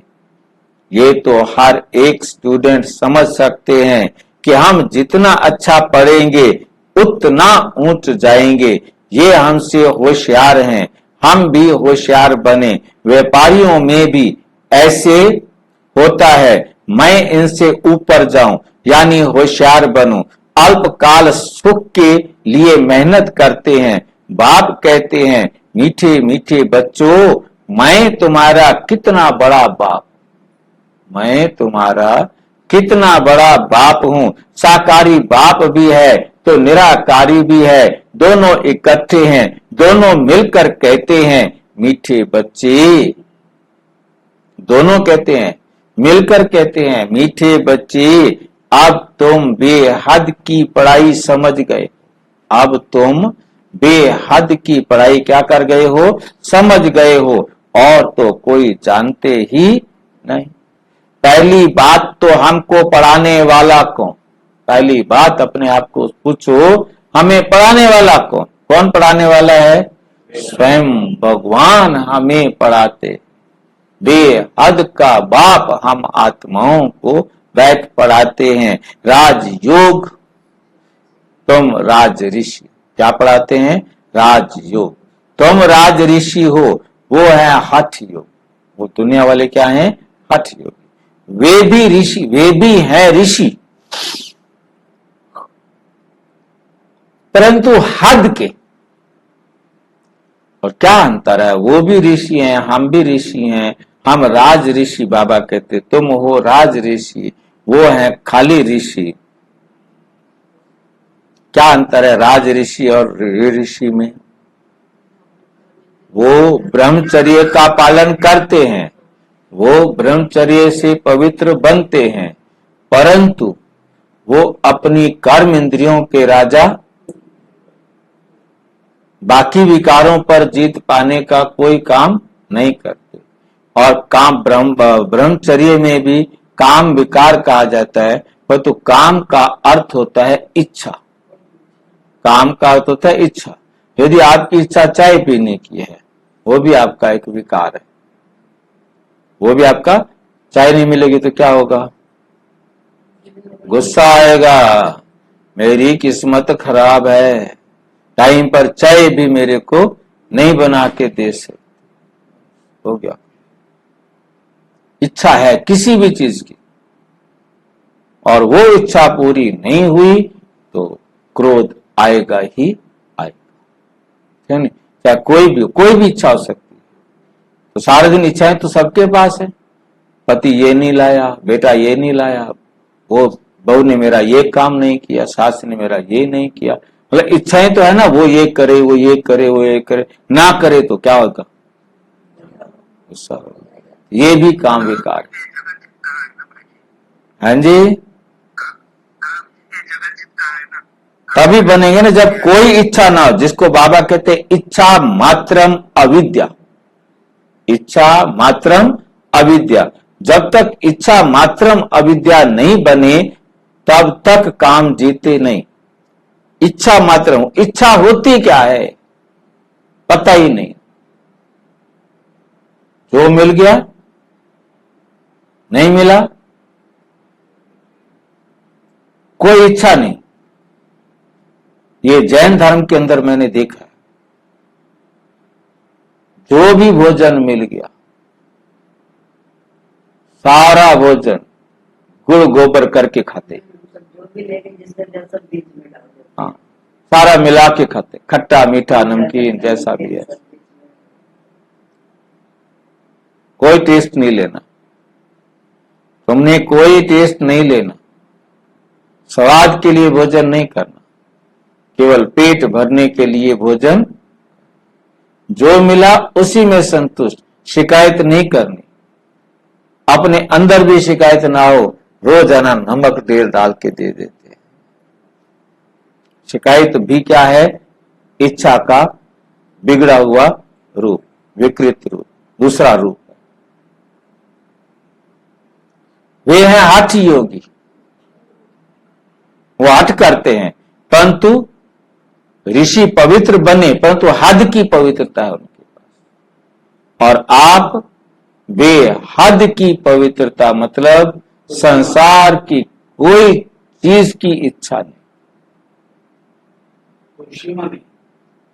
ये तो हर एक स्टूडेंट समझ सकते हैं कि हम जितना अच्छा पढ़ेंगे उतना ऊंच जाएंगे। ये हमसे होशियार हैं, हम भी होशियार बने। व्यापारियों में भी ऐसे होता है, मैं इनसे ऊपर जाऊं यानी होशियार बनूं। अल्पकाल सुख के लिए मेहनत करते हैं। बाप कहते हैं, मीठे मीठे बच्चों, मैं तुम्हारा कितना बड़ा बाप, मैं तुम्हारा कितना बड़ा बाप हूं। साकारी बाप भी है तो निराकारी भी है, दोनों इकट्ठे हैं, दोनों मिलकर कहते हैं मीठे बच्चे। दोनों कहते हैं, मिलकर कहते हैं मीठे बच्चे, अब तुम बेहद की पढ़ाई समझ गए। अब तुम बेहद की पढ़ाई क्या कर गए हो, समझ गए हो, और तो कोई जानते ही नहीं। पहली बात तो हमको पढ़ाने वाला कौन? पहली बात अपने आप को पूछो, हमें पढ़ाने वाला कौन? कौन पढ़ाने वाला है? स्वयं भगवान हमें पढ़ाते। बेहद का बाप हम आत्माओं को बैठ पढ़ाते हैं। राजयोग, तुम राज ऋषि, क्या पढ़ाते हैं? राजयोग। तुम राज ऋषि हो, वो है हठ योग। वो दुनिया वाले क्या हैं? हठ योग। वे भी ऋषि, वे भी हैं ऋषि, परंतु हद के। और क्या अंतर है? वो भी ऋषि हैं, हम भी ऋषि हैं। हम राज ऋषि, बाबा कहते तुम हो राज ऋषि, वो है खाली ऋषि। क्या अंतर है राज ऋषि और ऋषि में? वो ब्रह्मचर्य का पालन करते हैं, वो ब्रह्मचर्य से पवित्र बनते हैं, परंतु वो अपनी कर्म इंद्रियों के राजा, बाकी विकारों पर जीत पाने का कोई काम नहीं करते। और काम ब्रह्मचर्य में भी काम विकार कहा जाता है, परंतु काम का अर्थ होता है इच्छा। काम का अर्थ होता है इच्छा। यदि आपकी इच्छा चाय पीने की है, वो भी आपका एक विकार है। वो भी आपका, चाय नहीं मिलेगी तो क्या होगा? गुस्सा आएगा, मेरी किस्मत खराब है, टाइम पर चाय भी मेरे को नहीं बना के दे सकते। हो गया। इच्छा है किसी भी चीज की, और वो इच्छा पूरी नहीं हुई तो क्रोध आएगा ही आएगा। है नहीं? चाहे कोई भी इच्छा हो सकती है। तो सारा दिन इच्छाएं तो सबके पास है। पति ये नहीं लाया, बेटा ये नहीं लाया, वो बहू ने मेरा ये काम नहीं किया, सास ने मेरा ये नहीं किया। मतलब इच्छाएं तो है ना, वो ये करे, वो ये करे, वो ये करे, ना करे तो क्या होगा? गुस्सा होगा। ये भी काम विकार है। हाँ जी, तभी बनेंगे ना जब कोई इच्छा ना हो, जिसको बाबा कहते इच्छा मात्रम अविद्या। इच्छा मात्रम अविद्या। जब तक इच्छा मात्रम अविद्या नहीं बने तब तक काम जीते नहीं। इच्छा मात्रम, इच्छा होती क्या है पता ही नहीं। जो मिल गया, नहीं मिला, कोई इच्छा नहीं। ये जैन धर्म के अंदर मैंने देखा है, जो भी भोजन मिल गया, सारा भोजन गुड़ गोबर करके खाते। हाँ, सारा मिला के खाते, खट्टा मीठा नमकीन जैसा भी है, कोई टेस्ट नहीं लेना। तुमने कोई टेस्ट नहीं लेना। स्वाद के लिए भोजन नहीं करना, केवल पेट भरने के लिए भोजन। जो मिला उसी में संतुष्ट, शिकायत नहीं करनी। अपने अंदर भी शिकायत ना हो रोजाना नमक ढेर डाल के दे देते हैं। शिकायत भी क्या है? इच्छा का बिगड़ा हुआ रूप, विकृत रूप, दूसरा रूप है। वे हैं हठ योगी, वो हठ करते हैं, परंतु ऋषि पवित्र बने, परंतु हद की पवित्रता है उनके पास। और आप बेहद की पवित्रता, मतलब संसार की कोई चीज की इच्छा नहीं,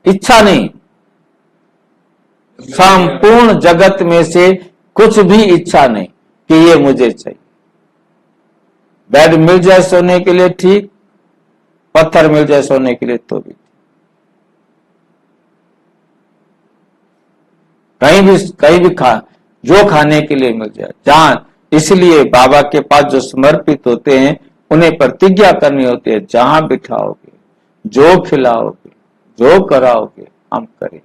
इच्छा नहीं, संपूर्ण जगत में से कुछ भी इच्छा नहीं कि ये मुझे चाहिए। बेड मिल जाए सोने के लिए ठीक, पत्थर मिल जाए सोने के लिए तो भी, कहीं भी जो खाने के लिए मिल जाए, जहां। इसलिए बाबा के पास जो समर्पित होते हैं उन्हें प्रतिज्ञा करनी होती है, जहां बिठाओगे, जो खिलाओगे, जो कराओगे, हम करें,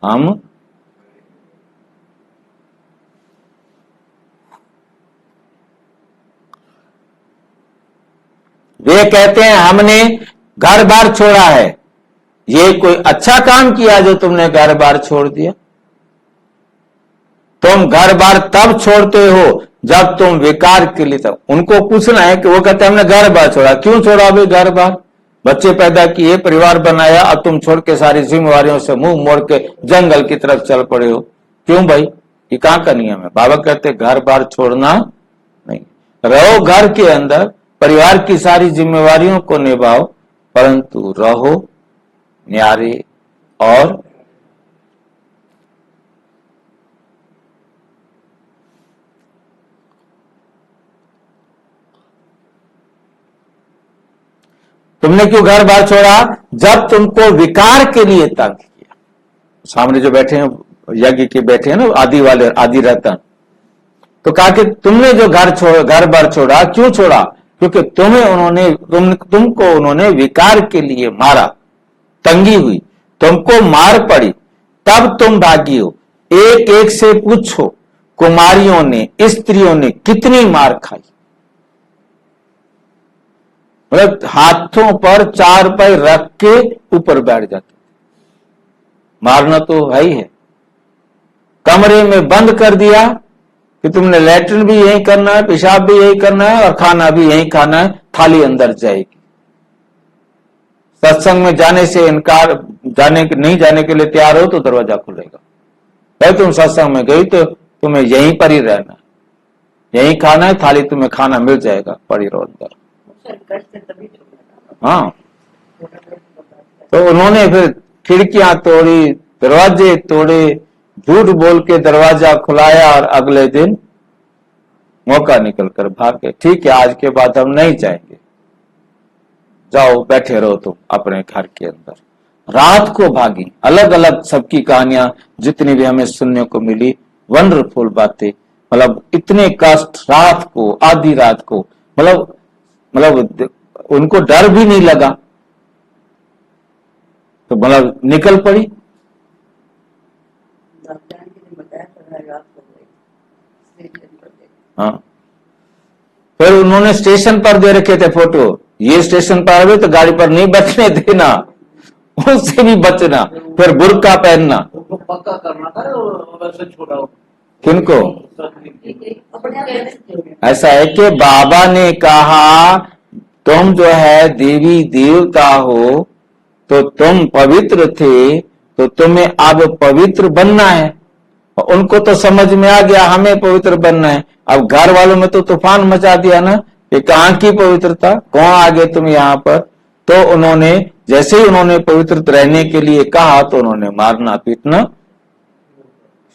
हम। वे कहते हैं हमने घर बार छोड़ा है। ये कोई अच्छा काम किया जो तुमने घर बार छोड़ दिया? तुम घर बार तब छोड़ते हो जब तुम विकार के लिए, तब उनको पूछना है कि वो कहते हैं हमने घर बार छोड़ा। क्यों छोड़ा भाई घर बार? बच्चे पैदा किए, परिवार बनाया, अब तुम छोड़ के सारी जिम्मेवारियों से मुंह मोड़ के जंगल की तरफ चल पड़े हो। क्यों भाई? ये कहां का नियम है? बाबा कहते घर बार छोड़ना नहीं, रहो घर के अंदर, परिवार की सारी जिम्मेवारियों को निभाओ, परंतु रहो न्यारे और तुमने क्यों घर बार छोड़ा? जब तुमको विकार के लिए तंग किया। सामने जो बैठे हैं यज्ञ के बैठे हैं ना, आदि वाले, आदि रतन, तो कहा कि तुमने जो घर बार छोड़ा, क्यों छोड़ा? क्योंकि तुमको उन्होंने विकार के लिए मारा, तंगी हुई, तुमको मार पड़ी, तब तुम भागी हो। एक एक से पूछो, कुमारियों ने, स्त्रियों ने कितनी मार खाई। मतलब हाथों पर चार पैर रख के ऊपर बैठ जाते, मारना तो है ही है। कमरे में बंद कर दिया कि तुमने लैट्रिन भी यही करना है, पेशाब भी यही करना है और खाना भी यही खाना है, थाली अंदर जाएगी। सत्संग में जाने से इनकार, नहीं जाने के लिए तैयार हो तो दरवाजा खुलेगा। भाई तुम सत्संग में गई तो तुम्हें यहीं पर ही रहना, यहीं खाना है, थाली तुम्हें खाना मिल जाएगा, पड़ी रहो अंदर। हाँ, तो उन्होंने फिर खिड़कियां तोड़ी, दरवाजे तोड़े, झूठ बोल के दरवाजा खुलाया और अगले दिन मौका निकल कर भाग गए। ठीक है, आज के बाद हम नहीं जाएंगे, जाओ बैठे रहो तुम अपने घर के अंदर। रात को भागी। अलग अलग सबकी कहानियां जितनी भी हमें सुनने को मिली, वंडरफुल बातें। मतलब इतने कष्ट रात को, आधी रात को, मतलब उनको डर भी नहीं लगा, तो मतलब निकल पड़ी। हाँ, फिर उन्होंने स्टेशन पर दे रखे थे फोटो, ये स्टेशन पर आवे तो गाड़ी पर नहीं बैठने देना, उससे भी बचना, फिर बुर्का पहनना। पक्का करना था वैसे छोड़ा। किनको? ऐसा है कि बाबा ने कहा तुम जो है देवी देवता हो, तो तुम पवित्र थे, तो तुम्हें अब पवित्र बनना है। उनको तो समझ में आ गया हमें पवित्र बनना है। अब घर वालों में तो तूफान मचा दिया ना, कि कहां की पवित्रता, कौन आ गए तुम यहाँ पर। तो उन्होंने जैसे ही उन्होंने पवित्र रहने के लिए कहा, तो उन्होंने मारना पीटना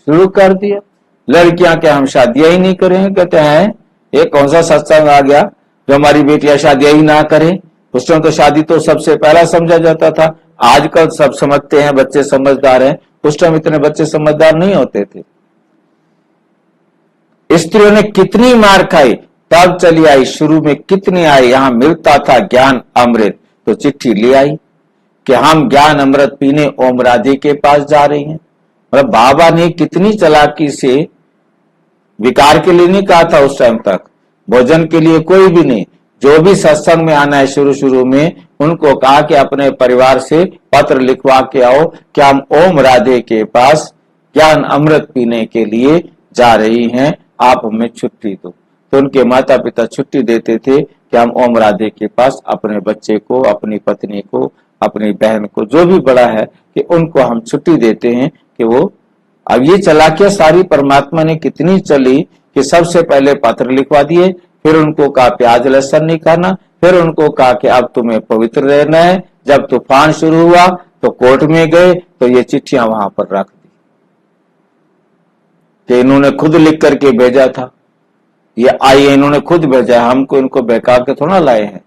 शुरू कर दिया। लड़कियां क्या हम शादियां ही नहीं करें? कहते हैं ये कौन सा सत्संग आ गया जो हमारी बेटियां शादियां ही ना करें। उस टाइम तो शादी तो सबसे पहला समझा जाता था। आजकल सब समझते हैं, बच्चे समझदार हैं, उस टाइम इतने बच्चे समझदार नहीं होते थे। स्त्रियों ने कितनी मार खाई, तब चली आई। शुरू में कितनी आई, यहां मिलता था ज्ञान अमृत, तो चिट्ठी ले आई कि हम ज्ञान अमृत पीने ओम राधे के पास जा रही हैं। मतलब बाबा ने कितनी चालाकी से, विकार के लिए नहीं कहा था उस टाइम तक, भोजन के लिए कोई भी नहीं। जो भी सत्संग में आना है शुरू शुरू में उनको कहा कि अपने परिवार से पत्र लिखवा के आओ कि हम ओम राधे के पास ज्ञान अमृत पीने के लिए जा रही हैं, आप हमें छुट्टी दो। तो उनके माता पिता छुट्टी देते थे कि हम ओम राधे के पास अपने बच्चे को, अपनी पत्नी को, अपनी बहन को, जो भी बड़ा है कि उनको हम छुट्टी देते हैं कि वो। अब ये चालाकियां सारी परमात्मा ने कितनी चली कि सबसे पहले पत्र लिखवा दिए, फिर उनको कहा प्याज लहसुन नहीं खाना, फिर उनको कहा कि अब तुम्हें पवित्र रहना है। जब तूफान शुरू हुआ तो कोर्ट में गए तो ये चिट्ठियां वहां पर रख दी कि इन्होंने खुद लिख करके भेजा था, ये आई इन्होंने खुद भेजा, हमको इनको बहका के थोड़ा लाए हैं।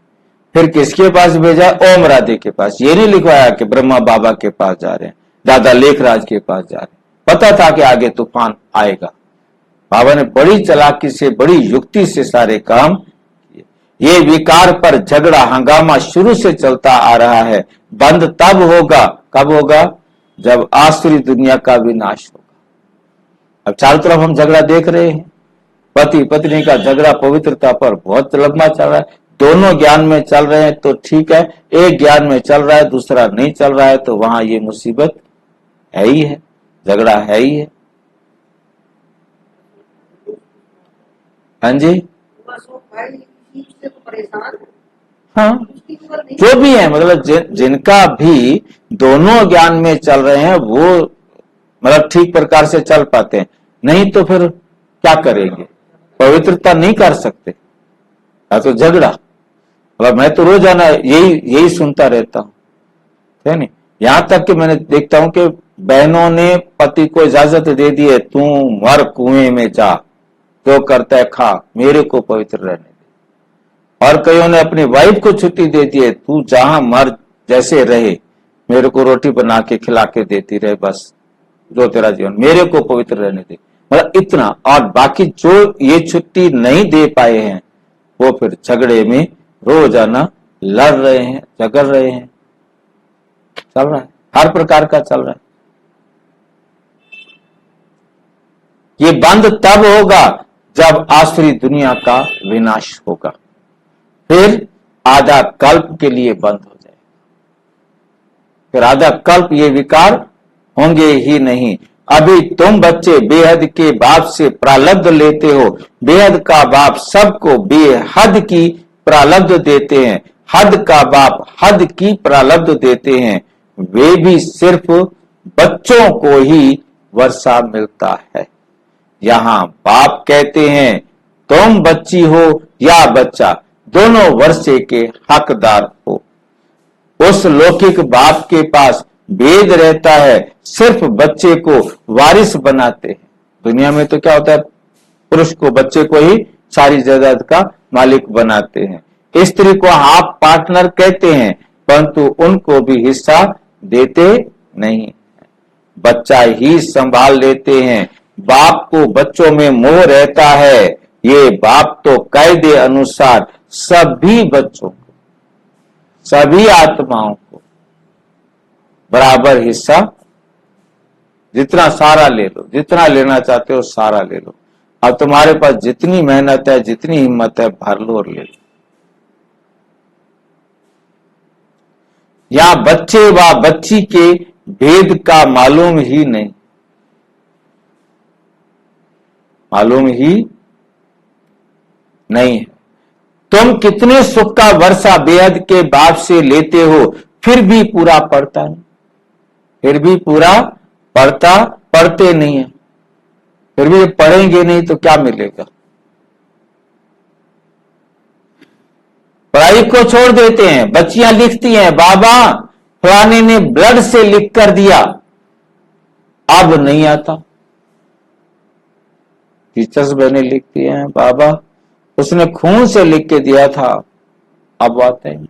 फिर किसके पास भेजा? ओम राधे के पास। ये नहीं लिखवाया कि ब्रह्मा बाबा के पास जा रहे हैं, दादा लेखराज के पास जा रहे हैं। पता था कि आगे तूफान आएगा। बाबा ने बड़ी चालाकी से, बड़ी युक्ति से सारे काम किए। ये विकार पर झगड़ा हंगामा शुरू से चलता आ रहा है। बंद तब होगा, कब होगा? जब आसुरी दुनिया का विनाश होगा। अब चारों तरफ हम झगड़ा देख रहे हैं, पति पत्नी का झगड़ा पवित्रता पर बहुत लंबा चल रहा है। दोनों ज्ञान में चल रहे हैं तो ठीक है, एक ज्ञान में चल रहा है दूसरा नहीं चल रहा है तो वहां ये मुसीबत है ही है, झगड़ा है ही है। हाँ जी, बस वो भाई इसी से तो परेशान है। हाँ, उसकी खबर नहीं। जो भी है मतलब जिनका भी दोनों ज्ञान में चल रहे हैं वो मतलब ठीक प्रकार से चल पाते हैं, नहीं तो फिर क्या करेंगे? पवित्रता नहीं कर सकते, या तो झगड़ा। मतलब मैं तो रोजाना यही सुनता रहता हूँ, है नहीं? यहां तक कि मैंने देखता हूं कि बहनों ने पति को इजाजत दे दी है, तू मर कुएं में जा, जो करता है खा, मेरे को पवित्र रहने दे। और कईयों ने अपनी वाइफ को छुट्टी दे दी है, तू जहां मर जैसे रहे, मेरे को रोटी बना के खिला के देती रहे, बस जो तेरा जीवन, मेरे को पवित्र रहने दे। मतलब इतना। और बाकी जो ये छुट्टी नहीं दे पाए हैं वो फिर झगड़े में रोजाना लड़ रहे हैं, झगड़ रहे हैं, चल रहा है, हर प्रकार का चल रहा है। ये बंद तब होगा जब आसुरी दुनिया का विनाश होगा, फिर आधा कल्प के लिए बंद हो जाए, फिर आधा कल्प ये विकार होंगे ही नहीं। अभी तुम बच्चे बेहद के बाप से प्रालब्ध लेते हो। बेहद का बाप सबको बेहद की प्रालब्ध देते हैं, हद का बाप हद की प्रालब्ध देते हैं। वे भी सिर्फ बच्चों को ही वर्षा मिलता है। यहाँ बाप कहते हैं तुम बच्ची हो या बच्चा, दोनों वर्षे के हकदार हो। उस लौकिक बाप के पास भेद रहता है, सिर्फ बच्चे को वारिस बनाते हैं। दुनिया में तो क्या होता है, पुरुष को, बच्चे को ही सारी जायदाद का मालिक बनाते हैं। स्त्री को हाफ पार्टनर कहते हैं, परंतु उनको भी हिस्सा देते नहीं, बच्चा ही संभाल लेते हैं। बाप को बच्चों में मोह रहता है, ये बाप तो कायदे अनुसार सभी बच्चों को, सभी आत्माओं को बराबर हिस्सा, जितना सारा ले लो, जितना लेना चाहते हो सारा ले लो। अब तुम्हारे पास जितनी मेहनत है, जितनी हिम्मत है, भर लो और ले लो। या बच्चे व बच्ची के भेद का मालूम ही नहीं, मालूम ही नहीं है। तुम कितने सुख का वर्षा बेहद के बाप से लेते हो, फिर भी पूरा पड़ता नहीं, फिर भी पूरा पढ़ते नहीं है, फिर भी पढ़ेंगे नहीं तो क्या मिलेगा? पढ़ाई को छोड़ देते हैं। बच्चियां लिखती हैं, बाबा फलाने ने ब्लड से लिख कर दिया, अब नहीं आता। टीचर्स बहने लिखती हैं, बाबा उसने खून से लिख के दिया था, अब आते हैं।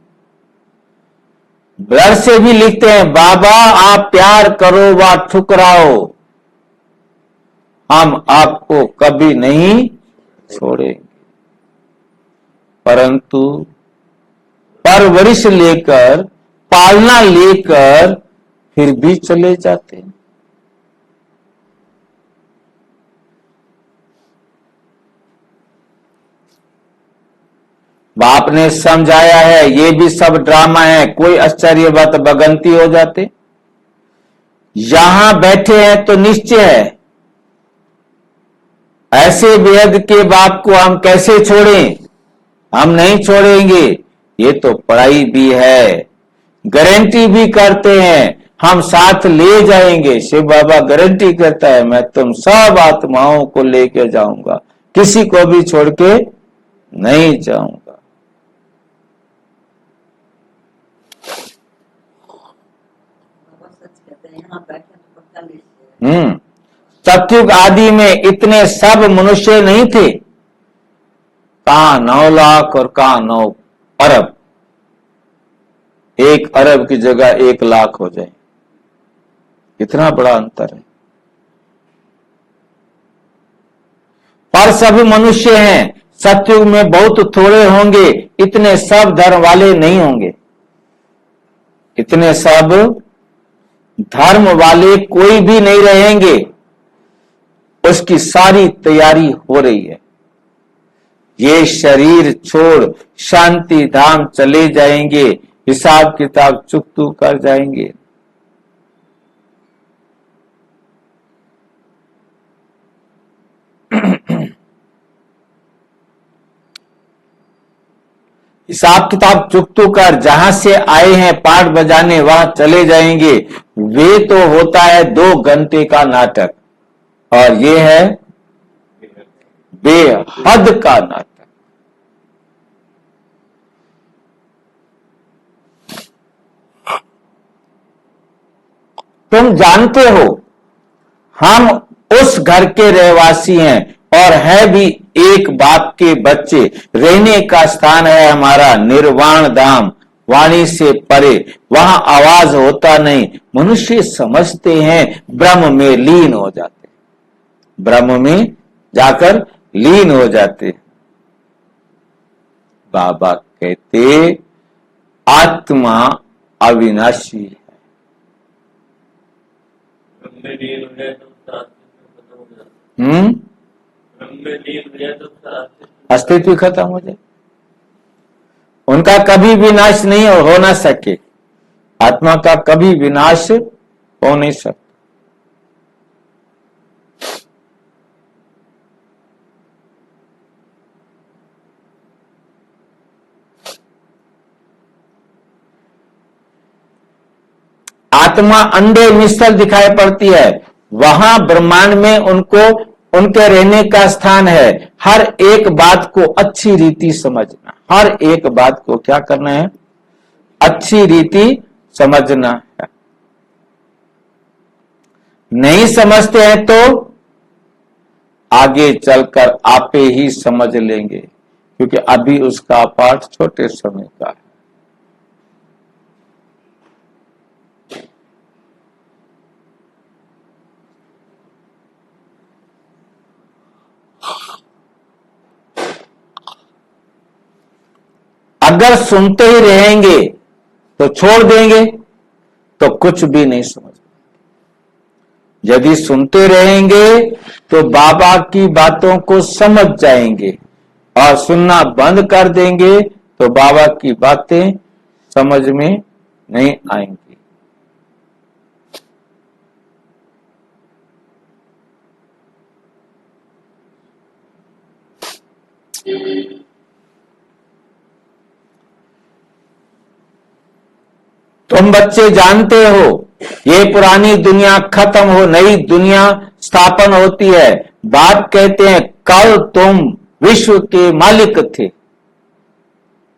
ब्लड से भी लिखते हैं, बाबा आप प्यार करो व ठुकराओ, हम आपको कभी नहीं छोड़ेंगे। परंतु परवरिश लेकर, पालना लेकर फिर भी चले जाते हैं। बाप ने समझाया है, ये भी सब ड्रामा है, कोई आश्चर्य बात बगंती हो जाते। यहां बैठे हैं तो निश्चय है, ऐसे बेहद के बाप को हम कैसे छोड़ें? हम नहीं छोड़ेंगे। ये तो पढ़ाई भी है, गारंटी भी करते हैं, हम साथ ले जाएंगे। शिव बाबा गारंटी करता है, मैं तुम सब आत्माओं को लेकर जाऊंगा, किसी को भी छोड़ के नहीं जाऊंगा। सतयुग आदि में इतने सब मनुष्य नहीं थे, कहां 9 लाख और कहां 9 अरब। 1 अरब की जगह 1 लाख हो जाए, कितना बड़ा अंतर है। पर सभी मनुष्य हैं, सतयुग में बहुत थोड़े होंगे, इतने सब धर्म वाले नहीं होंगे। इतने सब धर्म वाले कोई भी नहीं रहेंगे, उसकी सारी तैयारी हो रही है। ये शरीर छोड़ शांति धाम चले जाएंगे, हिसाब किताब चुकतू कर जाएंगे। हिसाब किताब चुकतू कर जहां से आए हैं पाठ बजाने, वहां चले जाएंगे। वे तो होता है 2 घंटे का नाटक, और ये है बेहद का नाटक। तुम जानते हो हम उस घर के रहवासी हैं, और है भी एक बाप के बच्चे। रहने का स्थान है हमारा निर्वाण धाम, वाणी से परे, वहां आवाज होता नहीं। मनुष्य समझते हैं ब्रह्म में लीन हो जाते, ब्रह्म में जाकर लीन हो जाते। बाबा कहते आत्मा अविनाशी है। अस्तित्व खत्म हो जाए, उनका कभी विनाश नहीं हो ना सके। आत्मा का कभी विनाश हो नहीं सकता। आत्मा अंडे मिसल दिखाई पड़ती है, वहां ब्रह्मांड में उनको उनके रहने का स्थान है। हर एक बात को अच्छी रीति समझना, हर एक बात को क्या करना है? अच्छी रीति समझना है। नहीं समझते हैं तो आगे चलकर आपे ही समझ लेंगे, क्योंकि अभी उसका पाठ छोटे समय का है। अगर सुनते ही रहेंगे तो छोड़ देंगे तो कुछ भी नहीं समझ। यदि सुनते रहेंगे तो बाबा की बातों को समझ जाएंगे, और सुनना बंद कर देंगे तो बाबा की बातें समझ में नहीं आएंगी। तुम बच्चे जानते हो ये पुरानी दुनिया खत्म हो, नई दुनिया स्थापन होती है। बाप कहते हैं कल तुम विश्व के मालिक थे,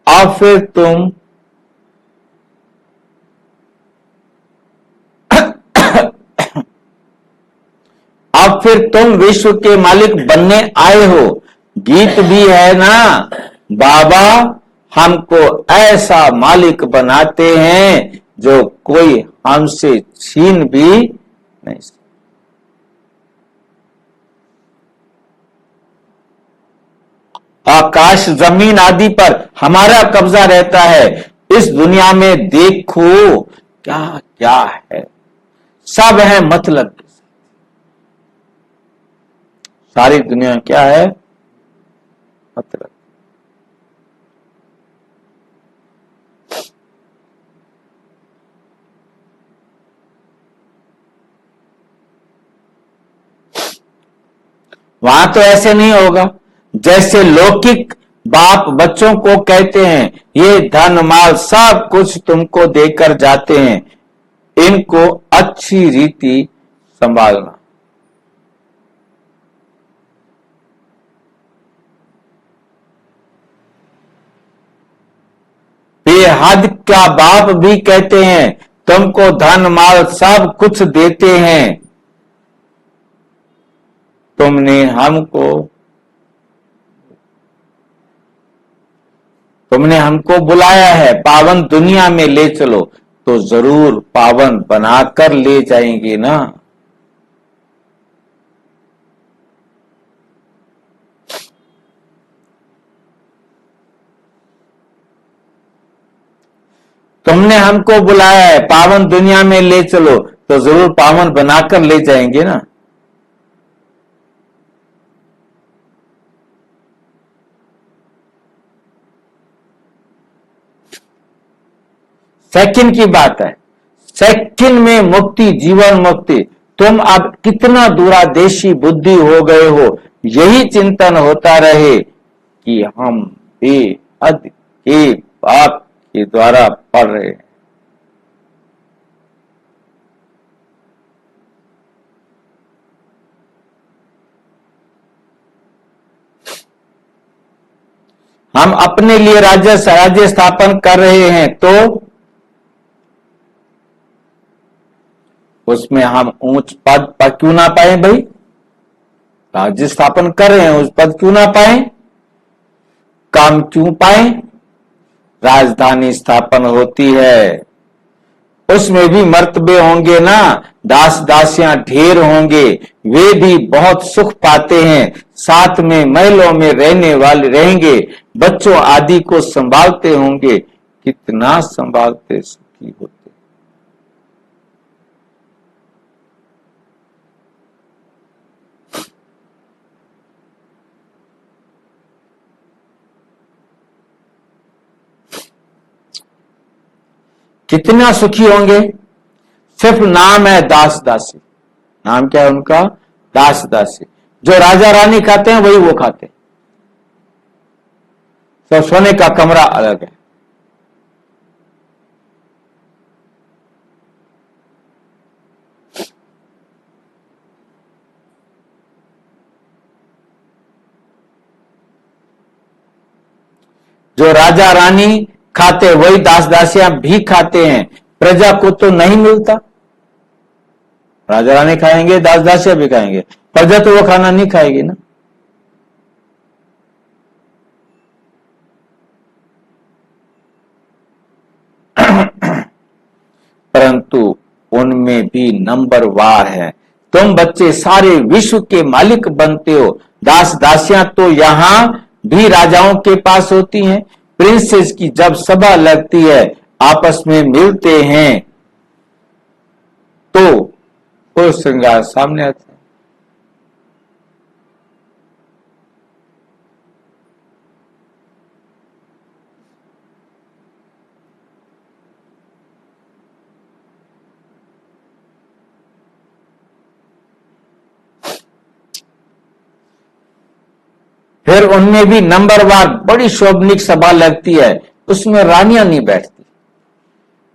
और फिर तुम अब फिर तुम विश्व के मालिक बनने आए हो। गीत भी है ना, बाबा हमको ऐसा मालिक बनाते हैं जो कोई हमसे छीन भी नहीं सकता। आकाश जमीन आदि पर हमारा कब्जा रहता है। इस दुनिया में देखो क्या क्या है, सब है मतलब। सारी दुनिया क्या है? मतलब। वहां तो ऐसे नहीं होगा। जैसे लौकिक बाप बच्चों को कहते हैं ये धन माल सब कुछ तुमको देकर जाते हैं, इनको अच्छी रीति संभालना। बेहद का बाप भी कहते हैं तुमको धन माल सब कुछ देते हैं, तुमने हमको बुलाया है, पावन दुनिया में ले चलो, तो जरूर पावन बनाकर ले जाएंगे ना। तुमने हमको बुलाया है, पावन दुनिया में ले चलो, तो जरूर पावन बनाकर ले जाएंगे ना। सेकंड की बात है, सेकंड में मुक्ति, जीवन मुक्ति। तुम अब कितना दूरादेशी बुद्धि हो गए हो, यही चिंतन होता रहे कि हम बेहद के बाप के द्वारा पढ़ रहे हैं। हम अपने लिए राज्य स्थापन कर रहे हैं, तो उसमें हम ऊंच पद पर क्यों ना पाए भाई? राज्य स्थापन कर रहे हैं, उस पद क्यों ना पाए? काम क्यों पाए? राजधानी स्थापन होती है, उसमें भी मर्तबे होंगे ना, दास दासियां ढेर होंगे, वे भी बहुत सुख पाते हैं, साथ में महलों में रहने वाले रहेंगे, बच्चों आदि को संभालते होंगे, कितना संभालते सुखी होते। कितना सुखी होंगे। सिर्फ नाम है दास दासी, नाम क्या है उनका? दास दासी। जो राजा रानी खाते हैं वही वो खाते हैं, सब सोने का कमरा अलग है। जो राजा रानी खाते वही दास दासियां भी खाते हैं, प्रजा को तो नहीं मिलता। राजा रानी खाएंगे, दास दासियां भी खाएंगे, प्रजा तो वो खाना नहीं खाएगी ना। परंतु उनमें भी नंबरवार है। तुम बच्चे सारे विश्व के मालिक बनते हो, दास दासियां तो यहां भी राजाओं के पास होती हैं। प्रिंसेस की जब सभा लगती है, आपस में मिलते हैं, तो वो श्रृंगार सामने आता है। फिर उनमें भी नंबरवार बड़ी शोभनिक सभा लगती है, उसमें रानियां नहीं बैठती,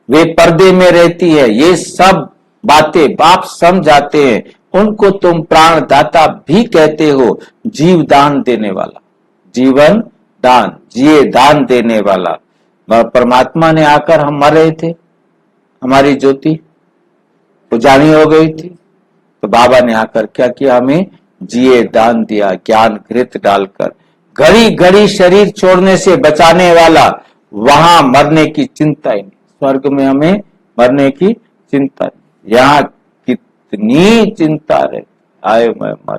वे पर्दे में रहती है। ये सब बातें बाप समझाते हैं। उनको तुम प्राणदाता भी कहते हो, जीव दान देने वाला, जीवन दान, जिए दान देने वाला। परमात्मा ने आकर, हम मर रहे थे, हमारी ज्योति पुजानी हो गई थी, तो बाबा ने आकर क्या किया? हमें जिए दान दिया, ज्ञान घृत डालकर। घड़ी घड़ी शरीर छोड़ने से बचाने वाला, वहां मरने की चिंता ही नहीं। स्वर्ग में हमें मरने की चिंता नहीं, यहां कितनी चिंता रहे, आए मैं मर।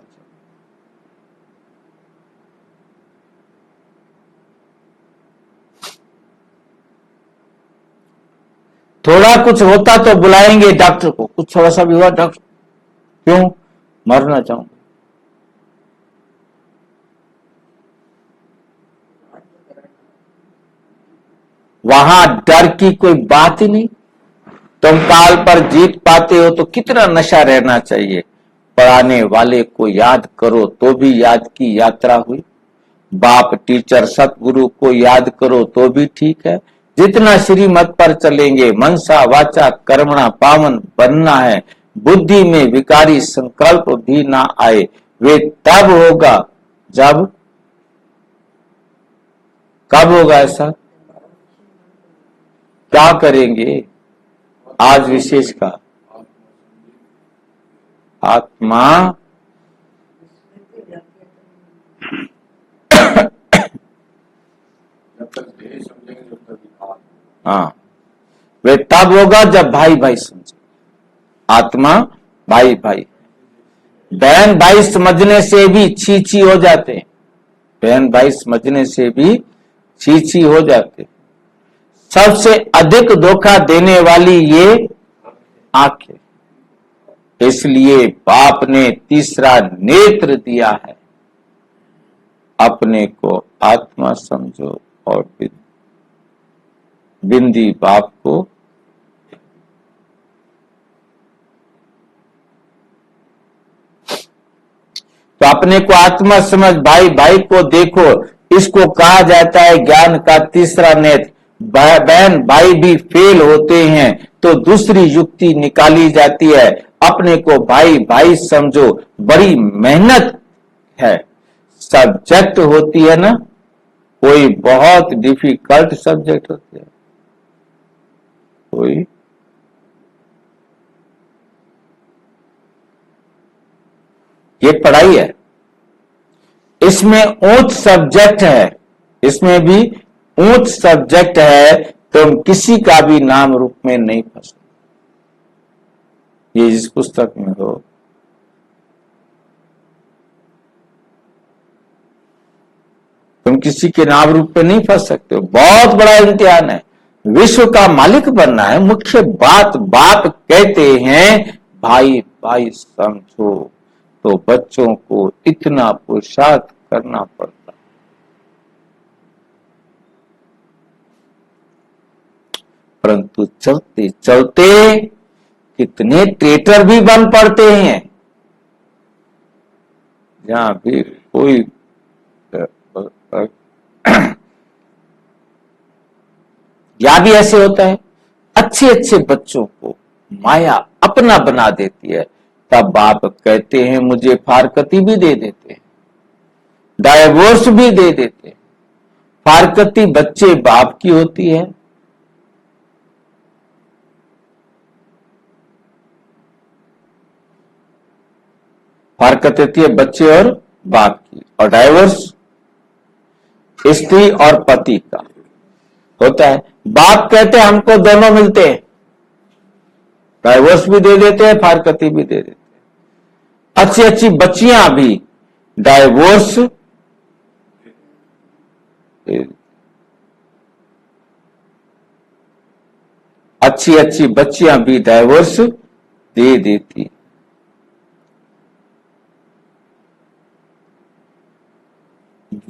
थोड़ा कुछ होता तो बुलाएंगे डॉक्टर को, कुछ थोड़ा सा भी हुआ डॉक्टर, क्यों? मरना चाहूंगा। वहां डर की कोई बात ही नहीं। तुम काल पर जीत पाते हो तो कितना नशा रहना चाहिए। पढ़ाने वाले को याद करो तो भी याद की यात्रा हुई, बाप टीचर सतगुरु को याद करो तो भी ठीक है। जितना श्रीमत पर चलेंगे मनसा वाचा कर्मणा पावन बनना है, बुद्धि में विकारी संकल्प भी ना आए, वे तब होगा जब, कब होगा ऐसा, क्या करेंगे आज विशेष का, आत्मा हाँ, वे तब होगा जब भाई भाई समझे, आत्मा भाई भाई, बहन भाई समझने से भी छी छी हो जाते हैं, बहन भाई समझने से भी छी छी हो जाते। सबसे अधिक धोखा देने वाली ये आंखें, इसलिए बाप ने तीसरा नेत्र दिया है, अपने को आत्मा समझो और बिंदी बाप को तो अपने को आत्मा समझ, भाई भाई को देखो, इसको कहा जाता है ज्ञान का तीसरा नेत्र। बहन भाई भी फेल होते हैं तो दूसरी युक्ति निकाली जाती है, अपने को भाई भाई समझो, बड़ी मेहनत है। सब्जेक्ट होती है ना, कोई बहुत डिफिकल्ट सब्जेक्ट होती है, कोई ये पढ़ाई है, इसमें उच्च सब्जेक्ट है, इसमें भी उच्च सब्जेक्ट है, तुम किसी का भी नाम रूप में नहीं फंसो। ये जिस पुस्तक में हो, तुम किसी के नाम रूप में नहीं फंस सकते हो। बहुत बड़ा इम्तिहान है, विश्व का मालिक बनना है। मुख्य बात बाप कहते हैं भाई भाई समझो, तो बच्चों को इतना पुरुषार्थ करना पड़ता। परंतु चलते चलते कितने ट्रेटर भी बन पड़ते हैं, जहां भी कोई या भी ऐसे होता है, अच्छे अच्छे बच्चों को माया अपना बना देती है, तब बाप कहते हैं मुझे फारकती भी दे देते हैं, डाइवोर्स भी दे देते हैं। फारकती बच्चे बाप की होती है, फारकत होती है बच्चे और बाप की, और डाइवोर्स स्त्री और पति का होता है। बाप कहते हैं हमको दोनों मिलते हैं, डाइवोर्स भी दे देते हैं, फारकती भी दे देते हैं। अच्छी अच्छी बच्चियां भी डाइवोर्स अच्छी अच्छी बच्चियां भी डाइवोर्स दे देती।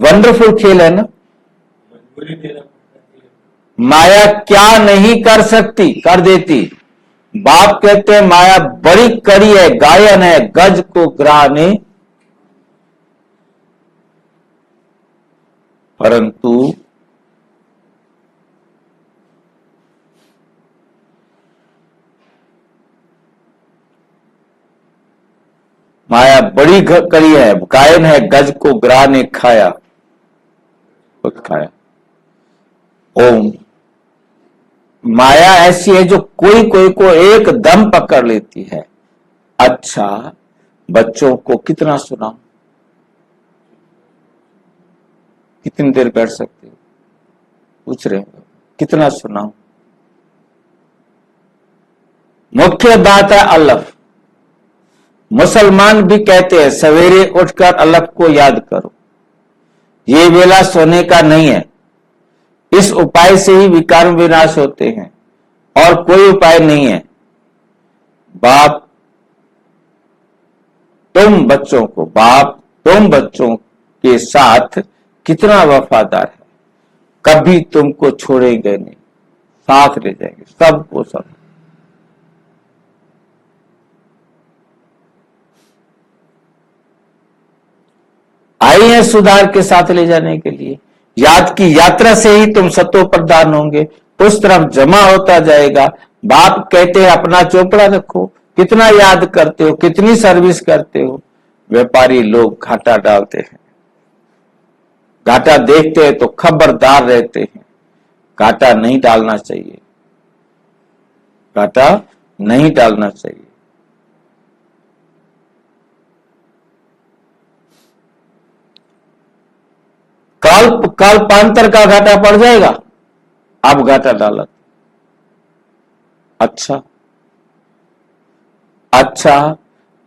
वंडरफुल खेल है ना। माया क्या नहीं कर सकती, कर देती। बाप कहते हैं माया बड़ी कड़ी है, गायन है, गज को ग्राने, परंतु माया बड़ी कड़ी है, गायन है, गज को ग्राने खाया, खुद खाया। ओम माया ऐसी है जो कोई कोई को एकदम पकड़ लेती है। अच्छा, बच्चों को कितना सुनाऊं, कितनी देर बैठ सकते हो, पूछ रहे हो, कितना सुनाऊं। मुख्य बात है अल्लाह। मुसलमान भी कहते हैं सवेरे उठकर अल्लाह को याद करो, ये वेला सोने का नहीं है। इस उपाय से ही विकार विनाश होते हैं और कोई उपाय नहीं है। बाप तुम बच्चों के साथ कितना वफादार है, कभी तुमको छोड़ेंगे नहीं, साथ ले जाएंगे सबको सब। नहीं है सुधार के साथ ले जाने के लिए। याद की यात्रा से ही तुम सतो प्रधान होंगे, उस तरफ जमा होता जाएगा। बाप कहते हैं अपना चोपड़ा रखो, कितना याद करते हो, कितनी सर्विस करते हो। व्यापारी लोग घाटा डालते हैं, घाटा देखते हैं तो खबरदार रहते हैं। घाटा नहीं डालना चाहिए, घाटा नहीं डालना चाहिए। कल्पांतर का घाटा पड़ जाएगा, अब घाटा डाला। अच्छा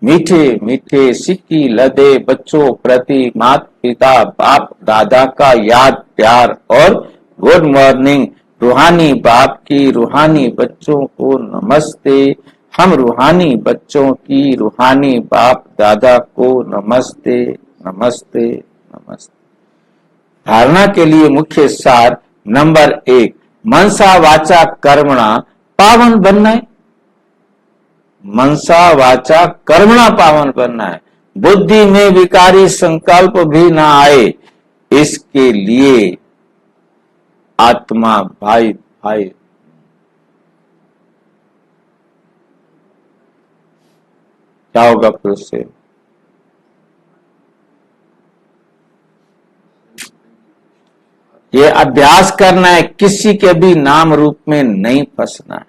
मीठे मीठे सिक्की लदे बच्चों प्रति माता पिता बाप दादा का याद प्यार और गुड मॉर्निंग। रूहानी बाप की रूहानी बच्चों को नमस्ते। हम रूहानी बच्चों की रूहानी बाप दादा को नमस्ते नमस्ते नमस्ते। धारणा के लिए मुख्य सार नंबर 1, मनसा वाचा कर्मणा पावन बनना है। मनसा वाचा कर्मणा पावन बनना है। बुद्धि में विकारी संकल्प भी ना आए, इसके लिए आत्मा भाई भाई क्या होगा फिर से? ये अभ्यास करना है, किसी के भी नाम रूप में नहीं फंसना है।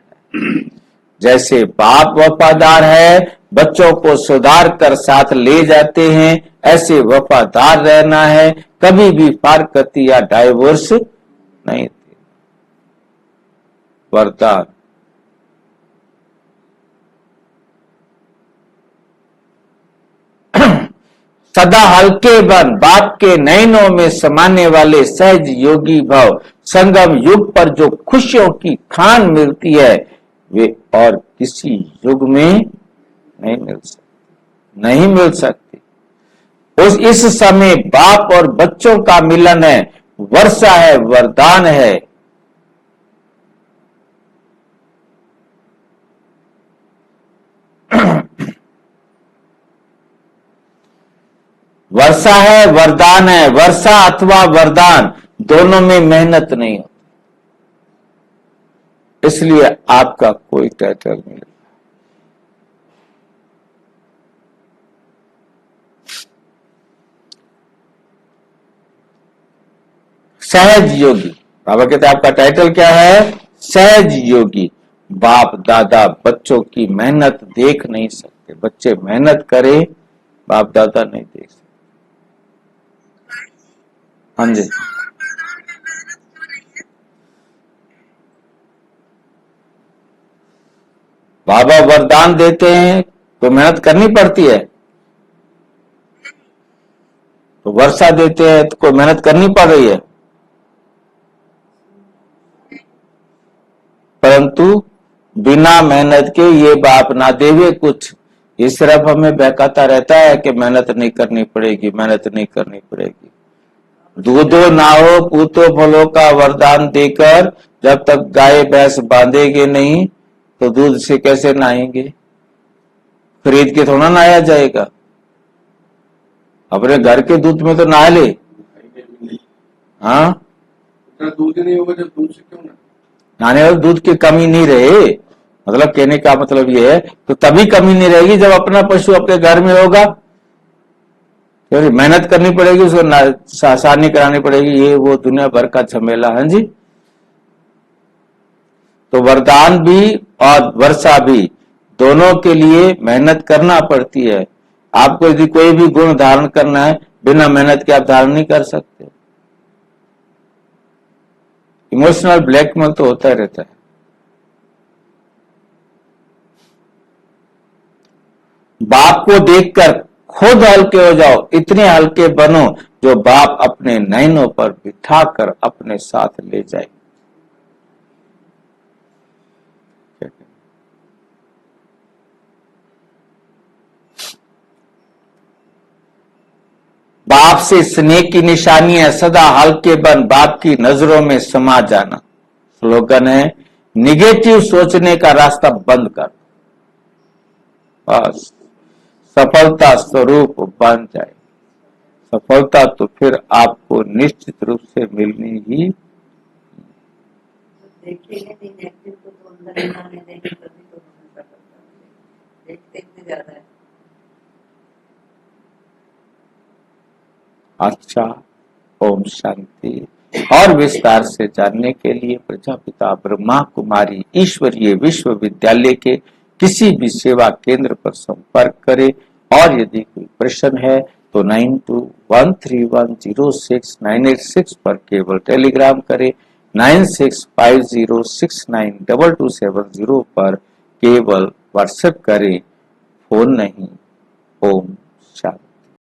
जैसे बाप वफादार है, बच्चों को सुधार कर साथ ले जाते हैं, ऐसे वफादार रहना है। कभी भी फारकती या डाइवोर्स नहीं थी। वरदान सदा हल्के बन, बाप के नयनों में समाने वाले सहज योगी भव। संगम युग पर जो खुशियों की खान मिलती है, वे और किसी युग में नहीं मिल सकती, नहीं मिल सकती। इस समय बाप और बच्चों का मिलन है, वर्षा है, वरदान है। वर्षा है, वरदान है। वर्षा अथवा वरदान दोनों में मेहनत नहीं होती, इसलिए आपका कोई टाइटल नहीं लगता। सहज योगी, बाबा कहते हैं आपका टाइटल क्या है? सहज योगी। बाप दादा बच्चों की मेहनत देख नहीं सकते, बच्चे मेहनत करें, बाप दादा नहीं देख सकते। हाँ जी, बाबा वरदान देते हैं तो मेहनत करनी पड़ती है। तो वर्षा देते हैं तो कोई मेहनत करनी पड़ रही है, परंतु बिना मेहनत के ये बाप ना देवे कुछ। ये सिर्फ हमें बहकाता रहता है कि मेहनत नहीं करनी पड़ेगी, मेहनत नहीं करनी पड़ेगी। दूधो नाहो पूतो फलों का वरदान देकर जब तक गाय भैंस बांधेंगे नहीं तो दूध से कैसे नहाएंगे? खरीद के थोड़ा नहाया जाएगा। अपने घर के दूध में तो नहा ले। हाँ, दूध नहीं होगा जब दूध से क्यों ना नहाने वाले दूध की कमी नहीं रहे। मतलब कहने का मतलब ये है तो तभी कमी नहीं रहेगी जब अपना पशु अपने घर में होगा। तो मेहनत करनी पड़ेगी, उसको आसानी करानी पड़ेगी, ये वो दुनिया भर का झमेला। हाँ जी, तो वरदान भी और वर्षा भी दोनों के लिए मेहनत करना पड़ती है। आपको यदि कोई भी गुण धारण करना है, बिना मेहनत के आप धारण नहीं कर सकते। इमोशनल ब्लैकमेल तो होता रहता है। बाप को देखकर खुद हल्के हो जाओ, इतने हल्के बनो जो बाप अपने नैनों पर बिठाकर अपने साथ ले जाए। बाप से स्नेह की निशानी है सदा हल्के बन, बाप की नजरों में समा जाना। स्लोगन है निगेटिव सोचने का रास्ता बंद कर, बस सफलता स्वरूप बन जाए। सफलता तो फिर आपको निश्चित रूप से मिलनी ही। देखेंगे नहीं नेगेटिव को तो अंदर ही आने देंगे तभी तो हमें सफलता मिलेगी। देखते इतने ज्यादा है। अच्छा, ओम शांति। और विस्तार से जानने के लिए प्रजापिता ब्रह्मा कुमारी ईश्वरीय विश्वविद्यालय के किसी भी सेवा केंद्र पर संपर्क करें। और यदि कोई प्रश्न है तो 9213106986 पर केवल टेलीग्राम करें। 9650692270 पर केवल व्हाट्सएप करें, फोन नहीं। ओम शांति।